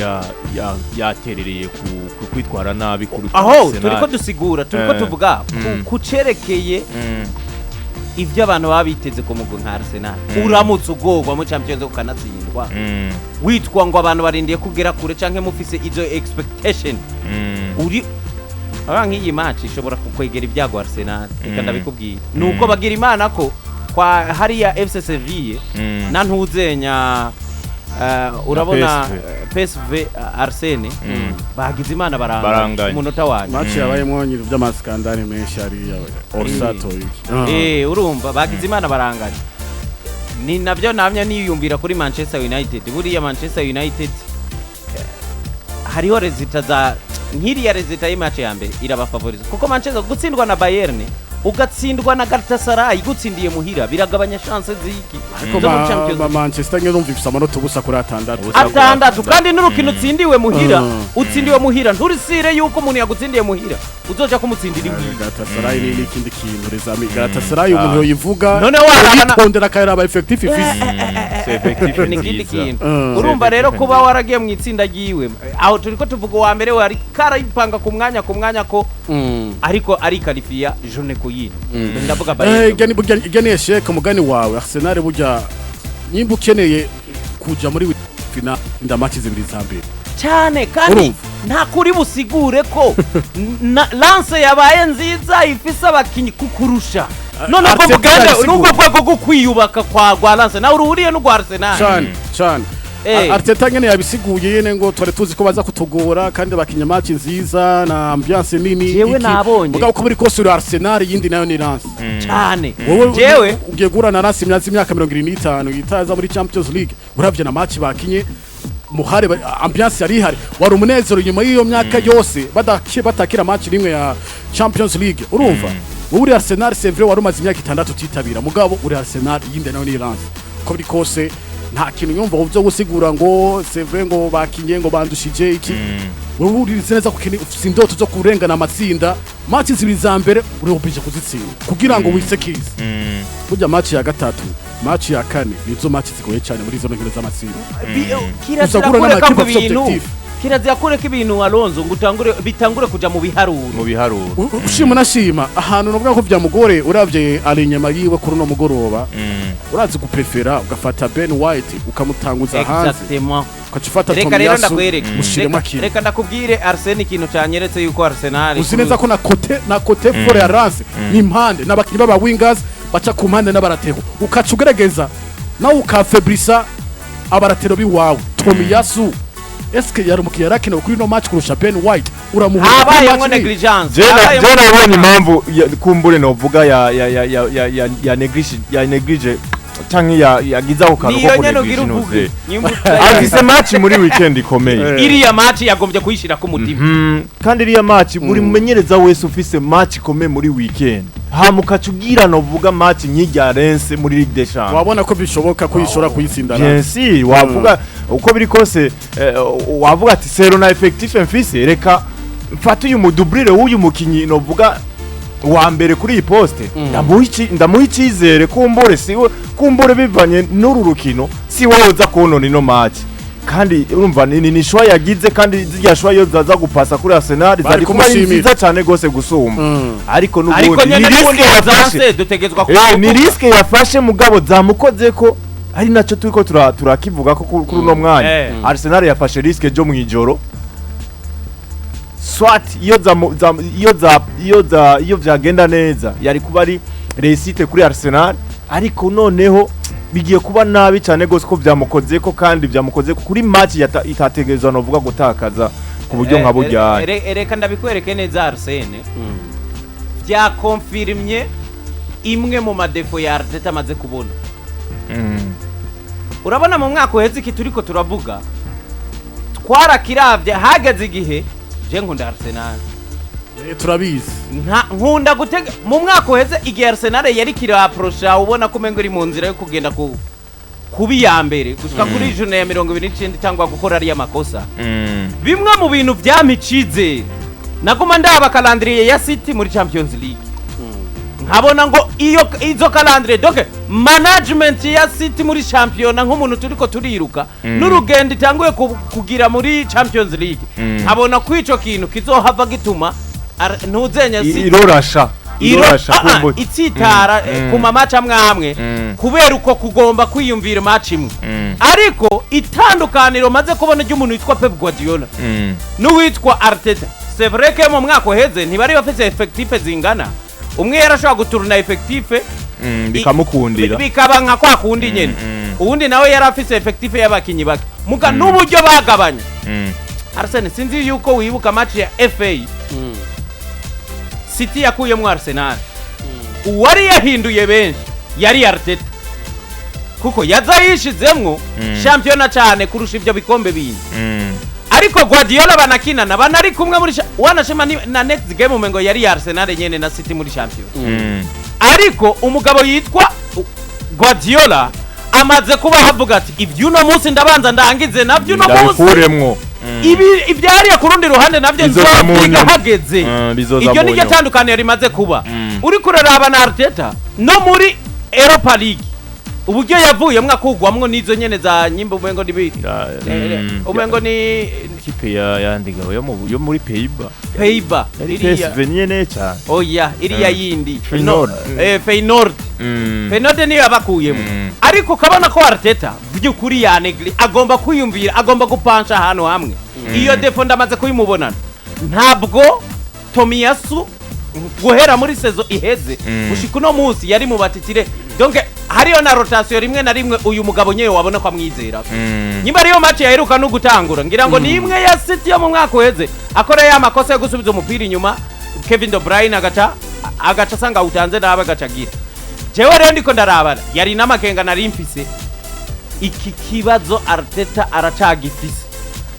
yaterereye ku kwitwara nabi kuri aho turiko dusigura turiko tuvuga kucerekeye ivyo abantu babiteze ku mugo nka Arsenal uramutse ugorwa mu Champions League ukanatsindwa witwa ngo abantu barindiye kugera kure canke mufise izo expectation uri abangiyi match ishobora kukwegera ibyago Arsenal ikanda bikubwiye nuko bagira imana ko kwa hariya FC Sevilla na ntuzenya urabona PSV Arsene bagize imana baranga umunota wanyu match yabayemo nyiri by'amaskandale menshi ari Orsato urumva bagize imana baranganye ni nabyo namye niyumvira kuri Manchester United buriya Manchester United hariho resultat za nkiriya resultat y'imatch ya mbere irabafavoriza kuko Manchester gutsindwa na Bayern ugatsindwa na Galatasaray gutsindiye muhira biragabanya chance ziki ariko Manchester ngeze umvifisa amanota ubusa kuri atandatu kandi n'urukino utsindiwe muhira utsindiwe muhira nturisire yuko umuntu yagutsindiye muhira uzoja kumutsindira ibi Galatasaray ni ikindi kintu rezami Galatasaray umuntu yoyivuga none warabona akayira effective effective ni ikindi kintu urumva rero kuba waragiye mu itsinda giwe aho turiko tuvuga wa mbere wari karayipanga ku mwanya ko ariko ari qualifier jone ko yini ndavuga gani esheka mugani wawe Arsenal burya nyimba ukeneye kuja muri final indamaki zibiri za mbere cyane kandi nta kuri busigure ko Lens yabaye nziza ifise abakinyi kukurusha none ko mugende nubwo bwo kwiyubaka kwa Lens na ururiye no kwa Arsenal cyane Arteta ngene yabisiguye yene ngo twari tuzi ko baza kutugora kandi bakinya match nziza na ambiance nini jewe nabonye muga uko muri kose uri Arsenal yindi nayo ni Lens cyane jewe ugiye gura na Lens imyaka 25 itaza muri Champions League uravye na match bakinye muhare ambiance yari hari wari umunezero nyuma y'iyo myaka yose batakira match rimwe ya Champions League urumva uri Arsenal c'est vrai wari umaze imyaka 6 titabira mugabo uri Arsenal yindi nayo ni Lens ko biri kose nta kintu nyumva byo gusigura ngo c'est vrai ngo bakinye ngo bandushije iki wowe urize neza ko ufite indoto zo kurengana amatsinda match zibiri za mbere urobije kuzitsinda kugira ngo wisekize burya match ya gatatu match ya kane nizo match zigoye cyane muri izo nkino z'amatsinda kirazira kureka ibintu Alonso ngutangure bitangure kuja mu biharuro ushima nashima ahantu novuga ko byamugore uravye alinyama yiwe kuri no mugoroba urazi guprefera ugafata Ben White ukamutanguza hanze exactement ukacifata Tomiyasu mushirema kintu reka ndakubwire Arsene ikintu cyanyeretse yuko Arsenal uzineza ko na kote fore ya Lens ni impande n'abakinyi baba wingers baca ku mpande n'abaratero ukacugerageza nawe ukafebrisa abaratero biwawe Tomiyasu eske yarumukiye yarakenewe kuri no match kurusha Ben White uramuha abaye ngo negligence je nabonye impamvu kumbure novuga ya neglige canke yagizaho kantu ko negligence afise match muri weekend ikomeye iriya match yagombye kuyishira ku mutima kandi iriya match buri mumenyereza wese ufise match ikomeye muri weekend hamukacugira novuga match nyijya Lens muri Ligue des Champions wabona ko bishoboka kuyishora kuyitsinda bien si wavuga uko biri kose wavuga ati zero na effective mfise reka mfata uyu mudublire w'uyu mukinyi novuga wa mbere kuri iyi poste ndamuha icyizere kumbure bivanye n'uru rukino si wowe uza kubonona ino match kandi urumva ni shwa yagize kandi zirya shwa yo zaza gupasa kuri Arsenal zari kuba nziza cyane gose gusuma ariko n'ubundi ni risk yafashe dutegezwa ni risk yafashe mugabo zamukoze ko ari naco turiko turakivuga ko kuri no mwanya Arsenal yafashe risk jo mu ijoro swat iyo byagenda neza yari kuba ari réussite kuri Arsenal ariko noneho bigiye kuba nabi cyane gose ko byamukoze ko kandi byamukoze kuri match itategerezwa no vuga gutakaza ku buryo nka burya reka ndabikwereke neza Arsene bya confirmye imwe mu madefo ya Arteta amaze kubona. Urabona mu mwaka uheze iki turiko turavuga twarakiravye hageze igihe je nkunda Arsenal. Turabizi Nkunda gutega mu mwaka uheze igihe Arsenal yari kiraprosha ubona ko mengo iri mu nzira yo kugenda kubi ya mbere gushika kuri journée ya 29 cyangwa gukora ari amakosa. Bimwe mu bintu byamicize naguma ndaba calendrier ya City muri Champions League. Nkabona ngo izo calendrier donc management ya City muri champion nk'umuntu turiko turiruka n'urugendo itanguye kugira muri Champions League. Nkabona kwico kintu kizohava gituma ntuzenya City irorasha kumbo itsitara ku mamacha mwamwe kubera uko kugomba kwiyumvira match imwe. Ariko itandukaniro maze kubona ry'umuntu witwa Pep Guardiola n'uwitwa Arteta, c'est vrai que mu mwaka uheze ntibari bafite effective zingana. Umwe yarashobora guturuna effective bikamukundira bikaba nka kwa kundi nyene. Uwundi nawe yarafise effective y'abakinyi bake muga n'uburyo bagabanya. Arsenal sinzi yuko wibuka match ya FA City yakuyemo Arsenal. Uwari yahinduye benshi yari Arteta kuko yazayishizemwo champion cyane kurusha ibyo bikombe bindi. Ariko Guardiola banakinana banari kumwe muri wanashema na next game umengo yari Arsenal nyene na City muri champion. Ariko umugabo yitwa Guardiola amaze kuba havuga ati ivyuno munsi ndabanza ndangize navyo no munsi ibyariye ku rundi ruhande navyo nzobiga hageze. Iryo ni gatandukanye rimaze kuba uri kuraraba na Arteta no muri Europa League uburyo yavuye mwakugwamwo nizo nyene za nyimba umengo nibiti umengo ni kipe yandiga yo muri Peiba iriya venye cyane oya iriya yindi Feyenoord niyo yabakuyemo. Ariko kabona ko Arteta byukuri yanegli agomba kwiyumvira agomba gupansha ahantu hamwe. Iyo defo ndamaze kuyimubonana ntabwo Tomiyasu guhera muri sezo iheze gushika no munsi yari mu batitire donc hariyo na rotation rimwe na rimwe uyu mugabo nyewe wabona ko amwizera. Nyimba ariyo match yaheruka no gutangura ngira ngo ni imwe ya City yo mu mwaka uheze akora ya makosa yo gusubiza umupira inyuma Kevin De Bruyne agaca sanga utanze nabe agacagira. Jewe rero ndiko ndarabara yari namakenga nari mfise iki kibazo Arteta aracagifise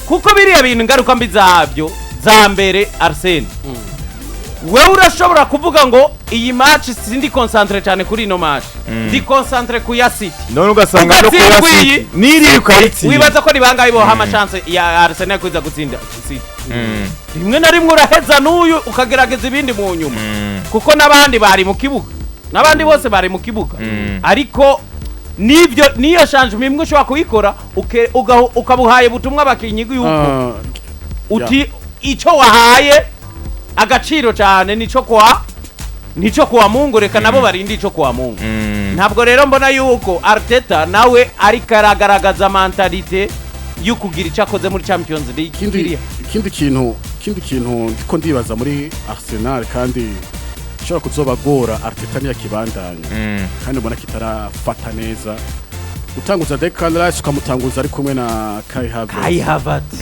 kuko biriya bintu ngaruka mbi zabyo za mbere Arsenal. Wewe urashobora kuvuga ngo iyi match sindi concentrate cyane kuri ino match ndi concentrate ku ya City none ugasanga no ku ya City niri ukayitsi wibaza ko ribanga ibo hama chance ya Arsenal kuza gutsinda City. Rimwe na rimwe uraheza n'uyu ukagerageza ibindi mu nyuma kuko nabandi bari mu kibuga nabandi bose bari mu kibuga. Ariko nibyo niyo change mimwe ushobora kuyikora ukabuhaye butumwa abakinyi yuko uti ico wahaye agaciro cyane nico kwa Mungu reka nabo barindi ico kwa Mungu. Ntabwo rero mbona yuko Arteta nawe ari karagaragaza mentalite yukugira icakoze muri Champions League. Ikindi kintu ndiko ndibaza muri Arsenal kandi shobora kuzobagora Arteta niya kibandanya kandi mbona kitarafata neza utanguza Declan Rice ukamutanguza ari kumwe na Kai Havertz.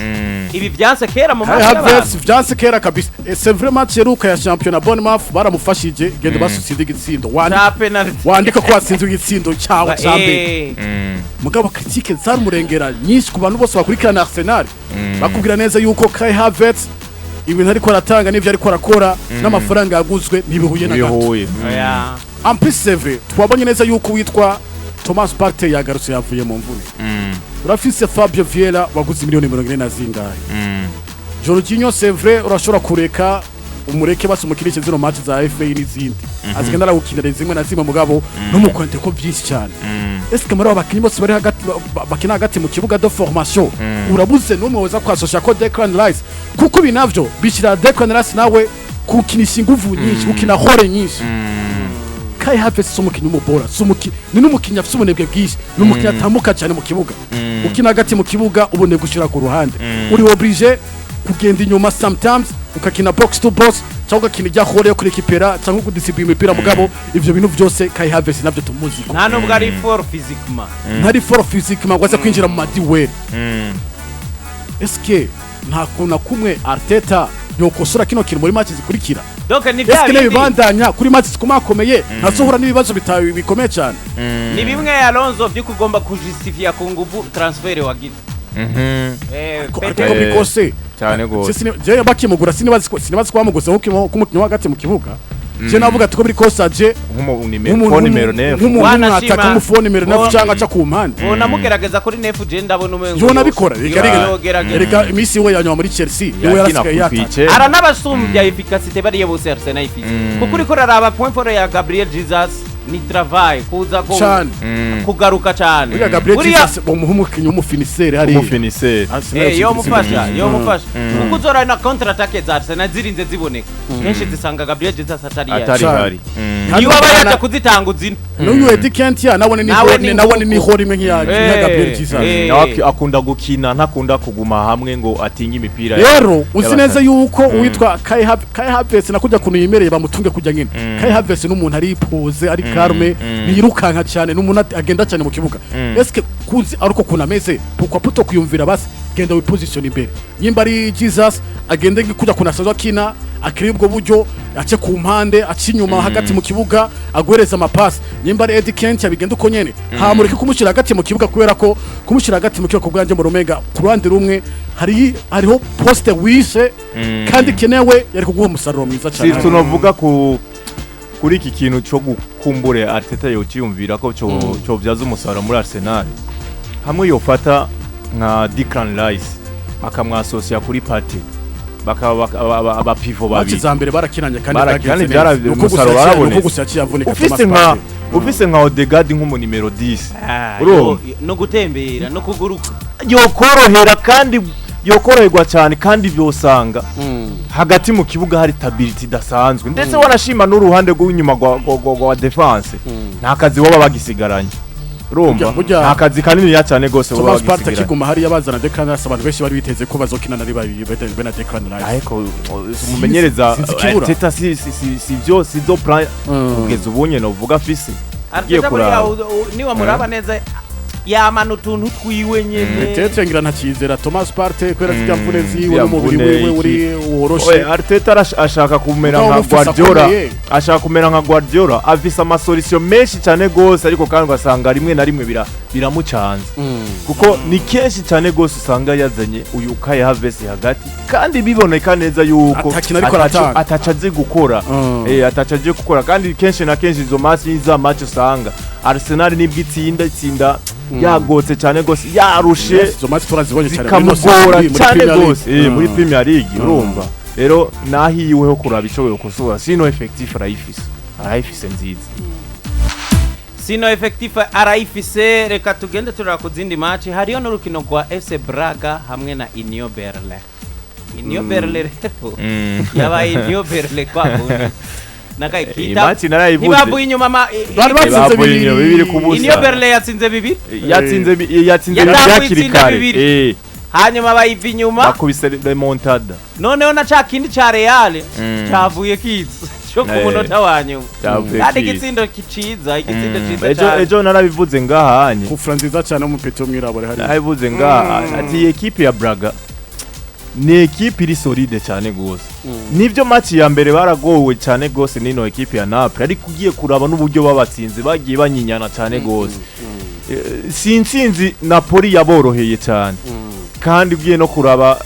Ibi byanse kera mu match y'abantu byanse kera kabisa. C'est vraiment Cheruka ya champion Bournemouth baramufashije gende basutsinde igitsindo wandika ko watsinze igitsindo cyawe cyambe. Mugabo critique zarumurengera nyinshi ku bantu bose bakurikirana Arsenal bakubwira neza yuko Kai Havertz ibintu ariko aratanga n'ivyo ariko arakora n'amafaranga yaguzwe ntibihuye na gato. En plus c'est vrai twabonye neza yuko witwa Thomas Partey yagarutse yavuye mu mvune. Urafise Fabio Vieira waguze miliyoni 40 zingahe. Jorginho c'est vrai urashobora kureka umureke basi umukirike zino match za FA n'izindi. Azigenda aragukinira zimwe na zimwe mugabo n'umukonte ko byinshi cyane. Est-ce que muri abakinyi bose bari hagati bakina hagati mu kibuga de formation urabuze n'umwe woza kwasosha ko Declan Rice kuko binavyo bishira Declan Rice nawe kukinisha inguvu nyinshi ukina hore nyinshi. Kai Havertz umukinyi umubora ni n'umukinyi afite ubunebwe bwinshi n'umukinyi atamuka cyane mu kibuga ukina hagati mu kibuga ubone gushira ku ruhande uri obligé kugenda inyuma sometimes ukakina box to box cyangwa kina ijya hore yo kurekipera cyangwa kudisipline imipira mugabo ivyo bintu byose Kai Havertz navyo tumuzi ko nta nubwo ari for physiquement ntari for physiquement gwaza kwinjira mu madiwe est-ce que nta kuna kumwe Arteta yokosora kino kintu muri match zikurikira donc ni eske bya bibandanya kuri match zikomakomeye ntazohura n'ibibazo bitawe bikomeye cyane ni bimwe Alonso by'ukugomba kujustifia ku nguvu transfer wagize ariko bikose cyane gose je bakimugura sinibazi ko bamuguze nk'umukinnyi hagati mu kibuga je navuga ati ko biri kosa je nk'umunimero nef wanataka nk'umunimero nef cyangwa aca ku mpande bona mugerageza kuri nef je ndabona umengo yona bikora reka imisi we yanywa muri Chelsea yewe yarasigaye yata ara n'abasumbya efficacité bari bose Arsenal ifite kuko uriko raraba point fort ya Gabriel Jesus ni travail kuza kugaruka cyane uriya Gabriel Jesus umukinnyi w'umufiniseri hari umufiniseri yo mufasha kuko uzora na counter attack za Arsenal zirinze ziboneka kenshi zisanga Gabriel Jesus atari hari niyo abayaje kuzitanga uzina n'uyu Eddie Kentia nabone ni horime nk'iya Gabriel Jesus nawe akunda gukina ntakunda kuguma hamwe ngo atinge imipira rero uzi neza yuko uwitwa Kai Havertz nakujya kuntu yimereye bamutunge kujya nyine Kai Havertz n'umuntu ari pose ari karme birukanka cyane n'umuntu agenda cyane mu kibuga eske kuzi ariko kunameze tukwa puto kuyumvira basi genda wiposition imbere nyimba ari Jesus agende kujya kunasazwa kina akiri ubwo buryo ace ku mpande acinyuma hagati mu kibuga agwereza amapasi nyimba ari Eddie Kentia bigenda uko nyene hamureke kumushira hagati mu kibuga kubera ko kumushira hagati mu kibuga kubwanje mu Romega ku ruhande rumwe hariho poste wishe kandi kenewe yari kuguha umusaruro mwiza cyane si tunovuga kuri iki kintu cyo gukumbure Arteta yo cyumvira ko cyo byaza umusaruro muri Arsenal hamwe yofata nka Declan Rice akamwasosia kuri party bakaba abapivo babiri bakizambere barakinanye kandi byarabize umusaruro barabonetse uko gusaciye avunika ufise nka Odegaard nk'umu numero 10 no gutembera no kuguruka yokorohera kandi yokoroherwa cyane kandi byosanga hagati mu kibuga hari stability dasanzwe ndetse wanashima n'uruhande rw'inyuma rwa defense nta kazi baba bagisigaranye rumva nta kazi kanini ya cyane gose baba bagisigaranye Sparta kiguma hari yabazana Declan Rice abantu benshi bari biteze ko bazokina na babiri bena Declan Rice ariko umumenyereza Arteta si byo plan ugeze ubunye no vuga fisi Arteta ni wamuraba neza yamana utuntu twiwe nyene tetengira ntakizera Thomas Partey kwera zijyamvune ziwe n'umubiri wiwe uri woroshe Arteta ashaka kumera nka Guardiola afise amasolution menshi cyane gose ariko kandi ugasanga rimwe na rimwe biramucanza kuko ni kenshi cyane gose usanga yazanye uyu Kai Havertz hagati kandi biboneka neza yuko atacaje gukora atacaje gukora kandi kenshi na kenshi izo match usanga Arsenal nibwo itsinda yagotse cyane gose yarushe izo match turazibonye cyane cyane gose muri Premier League urumva rero nahiweho kuraba ico yokosora sino effectif arayifise nziza sino effectif arayifise reka tugende turara ku zindi match hariyo n'urukino rwa FC Braga hamwe na Union Berlin rero yabaye Union Berlin kwa bundi nakayikita nibabu inyuma bari batsinze bibiri kubusa Union Berlin yatsinze bibiri yatsinze byakirikare hanyuma bayiva inyuma bakubise remontada noneho na ca kindi ca Real cyavuye kiza cyo ku munota wanyu kandi igitsindo kiciza cyane ejo narabivuze ngahanye ku Franziza cyane mu peto mwirabore hari narabivuze ngaha ati equipe ya Braga ni equipe iri solide cyane gose nivyo match ya mbere baragowe cyane gose nino equipe ya Napoli ariko ugiye kuraba n'uburyo babatsinze bagiye banyinyana cyane gose sinzi Napoli yaboroheye cyane kandi ugiye no kuraba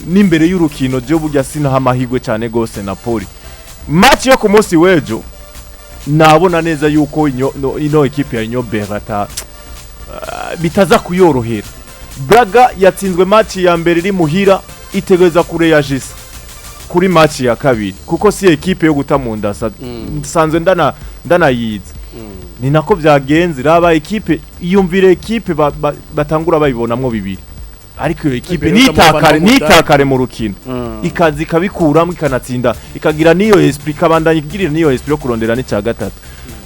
n'imbere y'urukino byo burya sinaha amahigwe cyane gose Napoli match yo ku munsi wejo nabona neza yuko ino equipe ya Union Berlin bitaza kuyorohera Braga yatsinzwe match ya mbere iri muhira itegereza kureyagisa kuri match ya kabiri kuko si equipe yo gutamunda sanzwe ndanayiza ni nako byagenze raba equipe iyumvire equipe batangura bayibonamwo bibiri ariko iyo equipe nitakare mu rukino ikazi kabikuramo ikanatsinda ikagira niyo esprit kabandanye igirira niyo esprit yo kurondera n'icya gatatu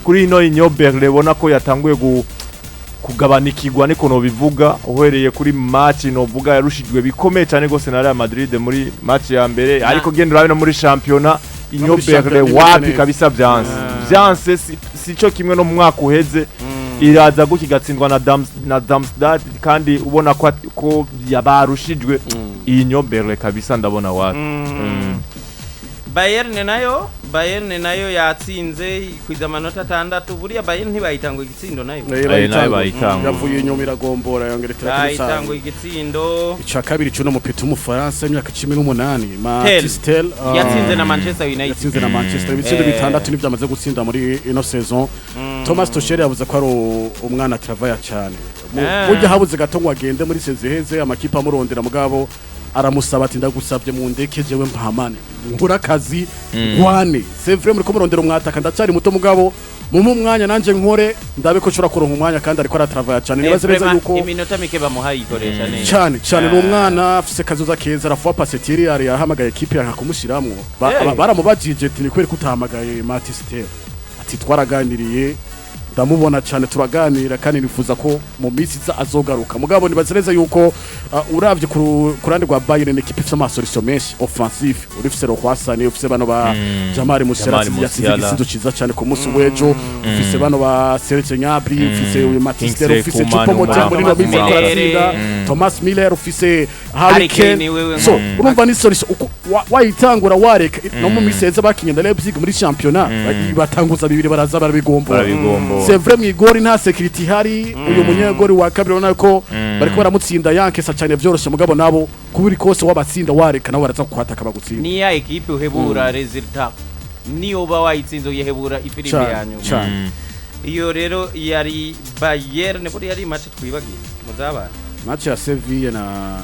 kuri ino Union Berlin bona ko yatanguye kugabanikirwa niko no bivuga uhereye kuri match no vuga yarushijwe bikomeye cyane gose na Real Madrid muri match ya mbere ariko genda urabe no muri championnat Union Berlin wapi kabisa byanse sico kimwe no mu mwaka uheze iraza gukigatsindwa na Darmstadt kandi ubona ko yabarushijwe iyi Union Berlin kabisa ndabona wapi Bayern nayo yatsinze kwiza amanota 6 buriya Bayern ntibayitangwa igitsindo nayo yavuye inyuma iragombora yongera bayitangwa igitsindo ica kabiri cyo no mupita umufaransa imyaka 18 Matistel yatsinze na Manchester United yatsinze na Manchester ibitsindo bitandatu nivyamaze gutsinda muri ino saison Thomas Tuchel yavuze ko ari umwana travaya cyane burya habuze gato ngo agende muri sezeheze amakipa amurondera mugabo aramusaba ati ndagusabye mu ndeke jewe mpamane nkura kazi ngwane c'est vrai muri ko murondera umwataka ndacari muto mugabo mu mwanya nanje nkore ndabe ko cura kuronka umwanya kandi ariko aratravaya cyane nibaze neza yuko iminota mike bamuhaye ikoresha neza cyane n'umwana afise kazoza keza rafuwa passetiri yari yahamagaye equipe yakakumushyiramwo baramubajije ati ni kweri kutahamagaye Matistel ati twaraganiriye ndamubona cyane turaganira kandi nifuza ko mu minsi azogaruka mugabo nibazereza yuko uravye ku rande rwa Bayern equipe ifite amasolution menshi offensive urifise Rokwasani ufise bano ba Jamal Musiala yasize igisindo ciza cyane ku munsi w'ejo ufise bano ba Serge Gnabry ufise uyu Matistel ufise Choupo-Moting muri no minsi aratsinda Thomas Müller ufise Harry Kane so urumva ni solution wayitangura wareka no mu minsi yeze bakinye na Leipzig muri championnat batanguza bibiri baraza barabigombo c'est vrai mwigori nta security hari uyu munyegori wa kabiri ubona ko bariko baramutsinda yankesa cyane byoroshe mugabo nabo kubiri kose wabatsinda wareka nabo baraza kwataka bagutsinda ni ya equipe uhebura resultat niyo ba wayitsinzo yehebura ifirime yanyu iyo rero yari Bayern buri yari match twibagiye muzaba match ya Sevilla na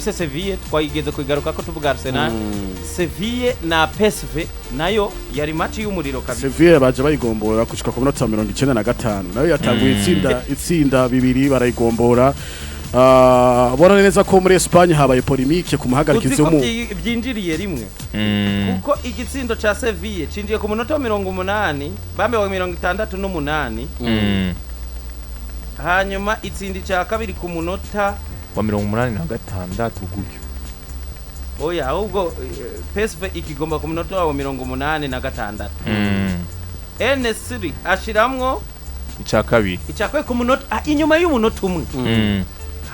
FC Sevilla twayigeze kwigaruka ko tuvuga Arsenal Sevilla na PSV nayo yari match y'umuriro kabisa Sevilla baje bayigombora kushika ku minota 95 nayo yatanguye itsinda bibiri barayigombora bona neza ko muri Espagne habaye polemique ku muhagarikizi mu byinjiriye rimwe kuko igitsindo ca Sevilla cinjiye ku minota 80 bambe wa 68 hanyuma itsindi ca kabiri ku munota wa 86 gutyo oya ahubwo PSV ikigomba ku munota wa 86 N3 ashiramwo ica kabiri ku munota inyuma y'umunota umwe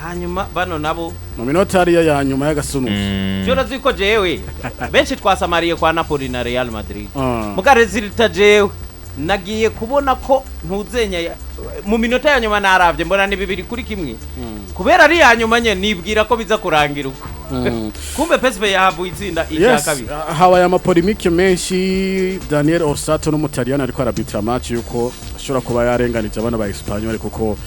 hanyuma bano nabo mu minota ariya ya nyuma y'agasunu cyo raziko jewe benshi twasamariye kwa Napoli na Real Madrid muga resultat jewe nagiye kubona ko ntuzenya mu minota ya nyuma naravye mbona ni 2-1 kubera ari ya nyuma nye nibwira ko biza kurangira uko kumbe PSV yahavuye itsinda icya kabiri habaye amapolemique menshi Daniel Orsato n'umutaliyani ariko arabitra match yuko ashobora kuba yarenganije abana ba Espanyol kuko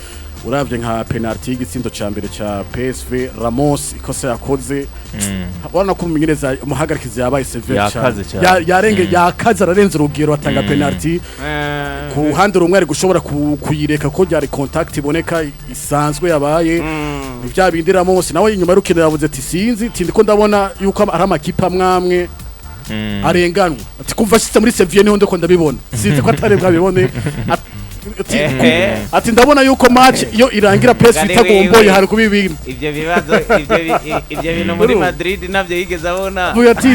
uravye nka penalty y'igitsindo ca mbere ca PSV Ramos ikosa yakoze ubona ko umumenyereza umuhagarikizi yabaye severe cyane yakaze ararenze urugero atanga penalty ku ruhande rumwe ari gushobora kuyireka ko ryari contact iboneka isanzwe yabaye ibya bindi Ramos nawe inyuma y'urukino yavuze ati sinzi tindiko ndabona yuko ari amakipa amwamwe arenganwa ati kumva shitse muri Sevilla niho ndiko ndabibona sinzi ko atari bwabibone ati ndabona yuko match iyo irangira PSV itagomboye hari kubibintu ivyo bibazo ivyo bintu muri Madrid navyo yigeze abona uyu ati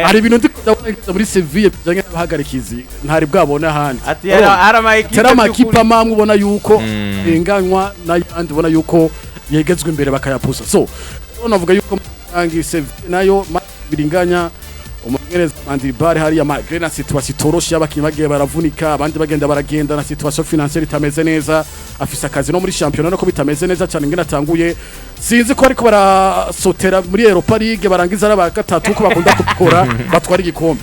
hari ibintu ndabona muri Sevilla bijanye n'abahagarikizi ntari bwabona handi ati hari amakipa amwe ubona yuko inganywa n'ayandi ubona yuko yegezwe imbere bakayapusa so unavuga yuko angi Sevilla nayo biringanya umumenyereza Mandibare hari ya magrena situation toroshe y'abakinyi bagiye baravunika abandi bagenda baragenda na situation financière itameze neza afisa akazi no muri championnat no bitameze neza cyane ngena atanguye sinzi ko ariko barasotera muri Europa League barangiza ara gatatu ko bakunda kubikora batwara igikombe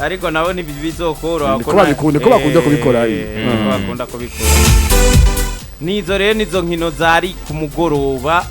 ariko nabo ni bizokoro ko bakunda kubikora bakunda kubikora nizo rero nizo nkino zari ku mugoroba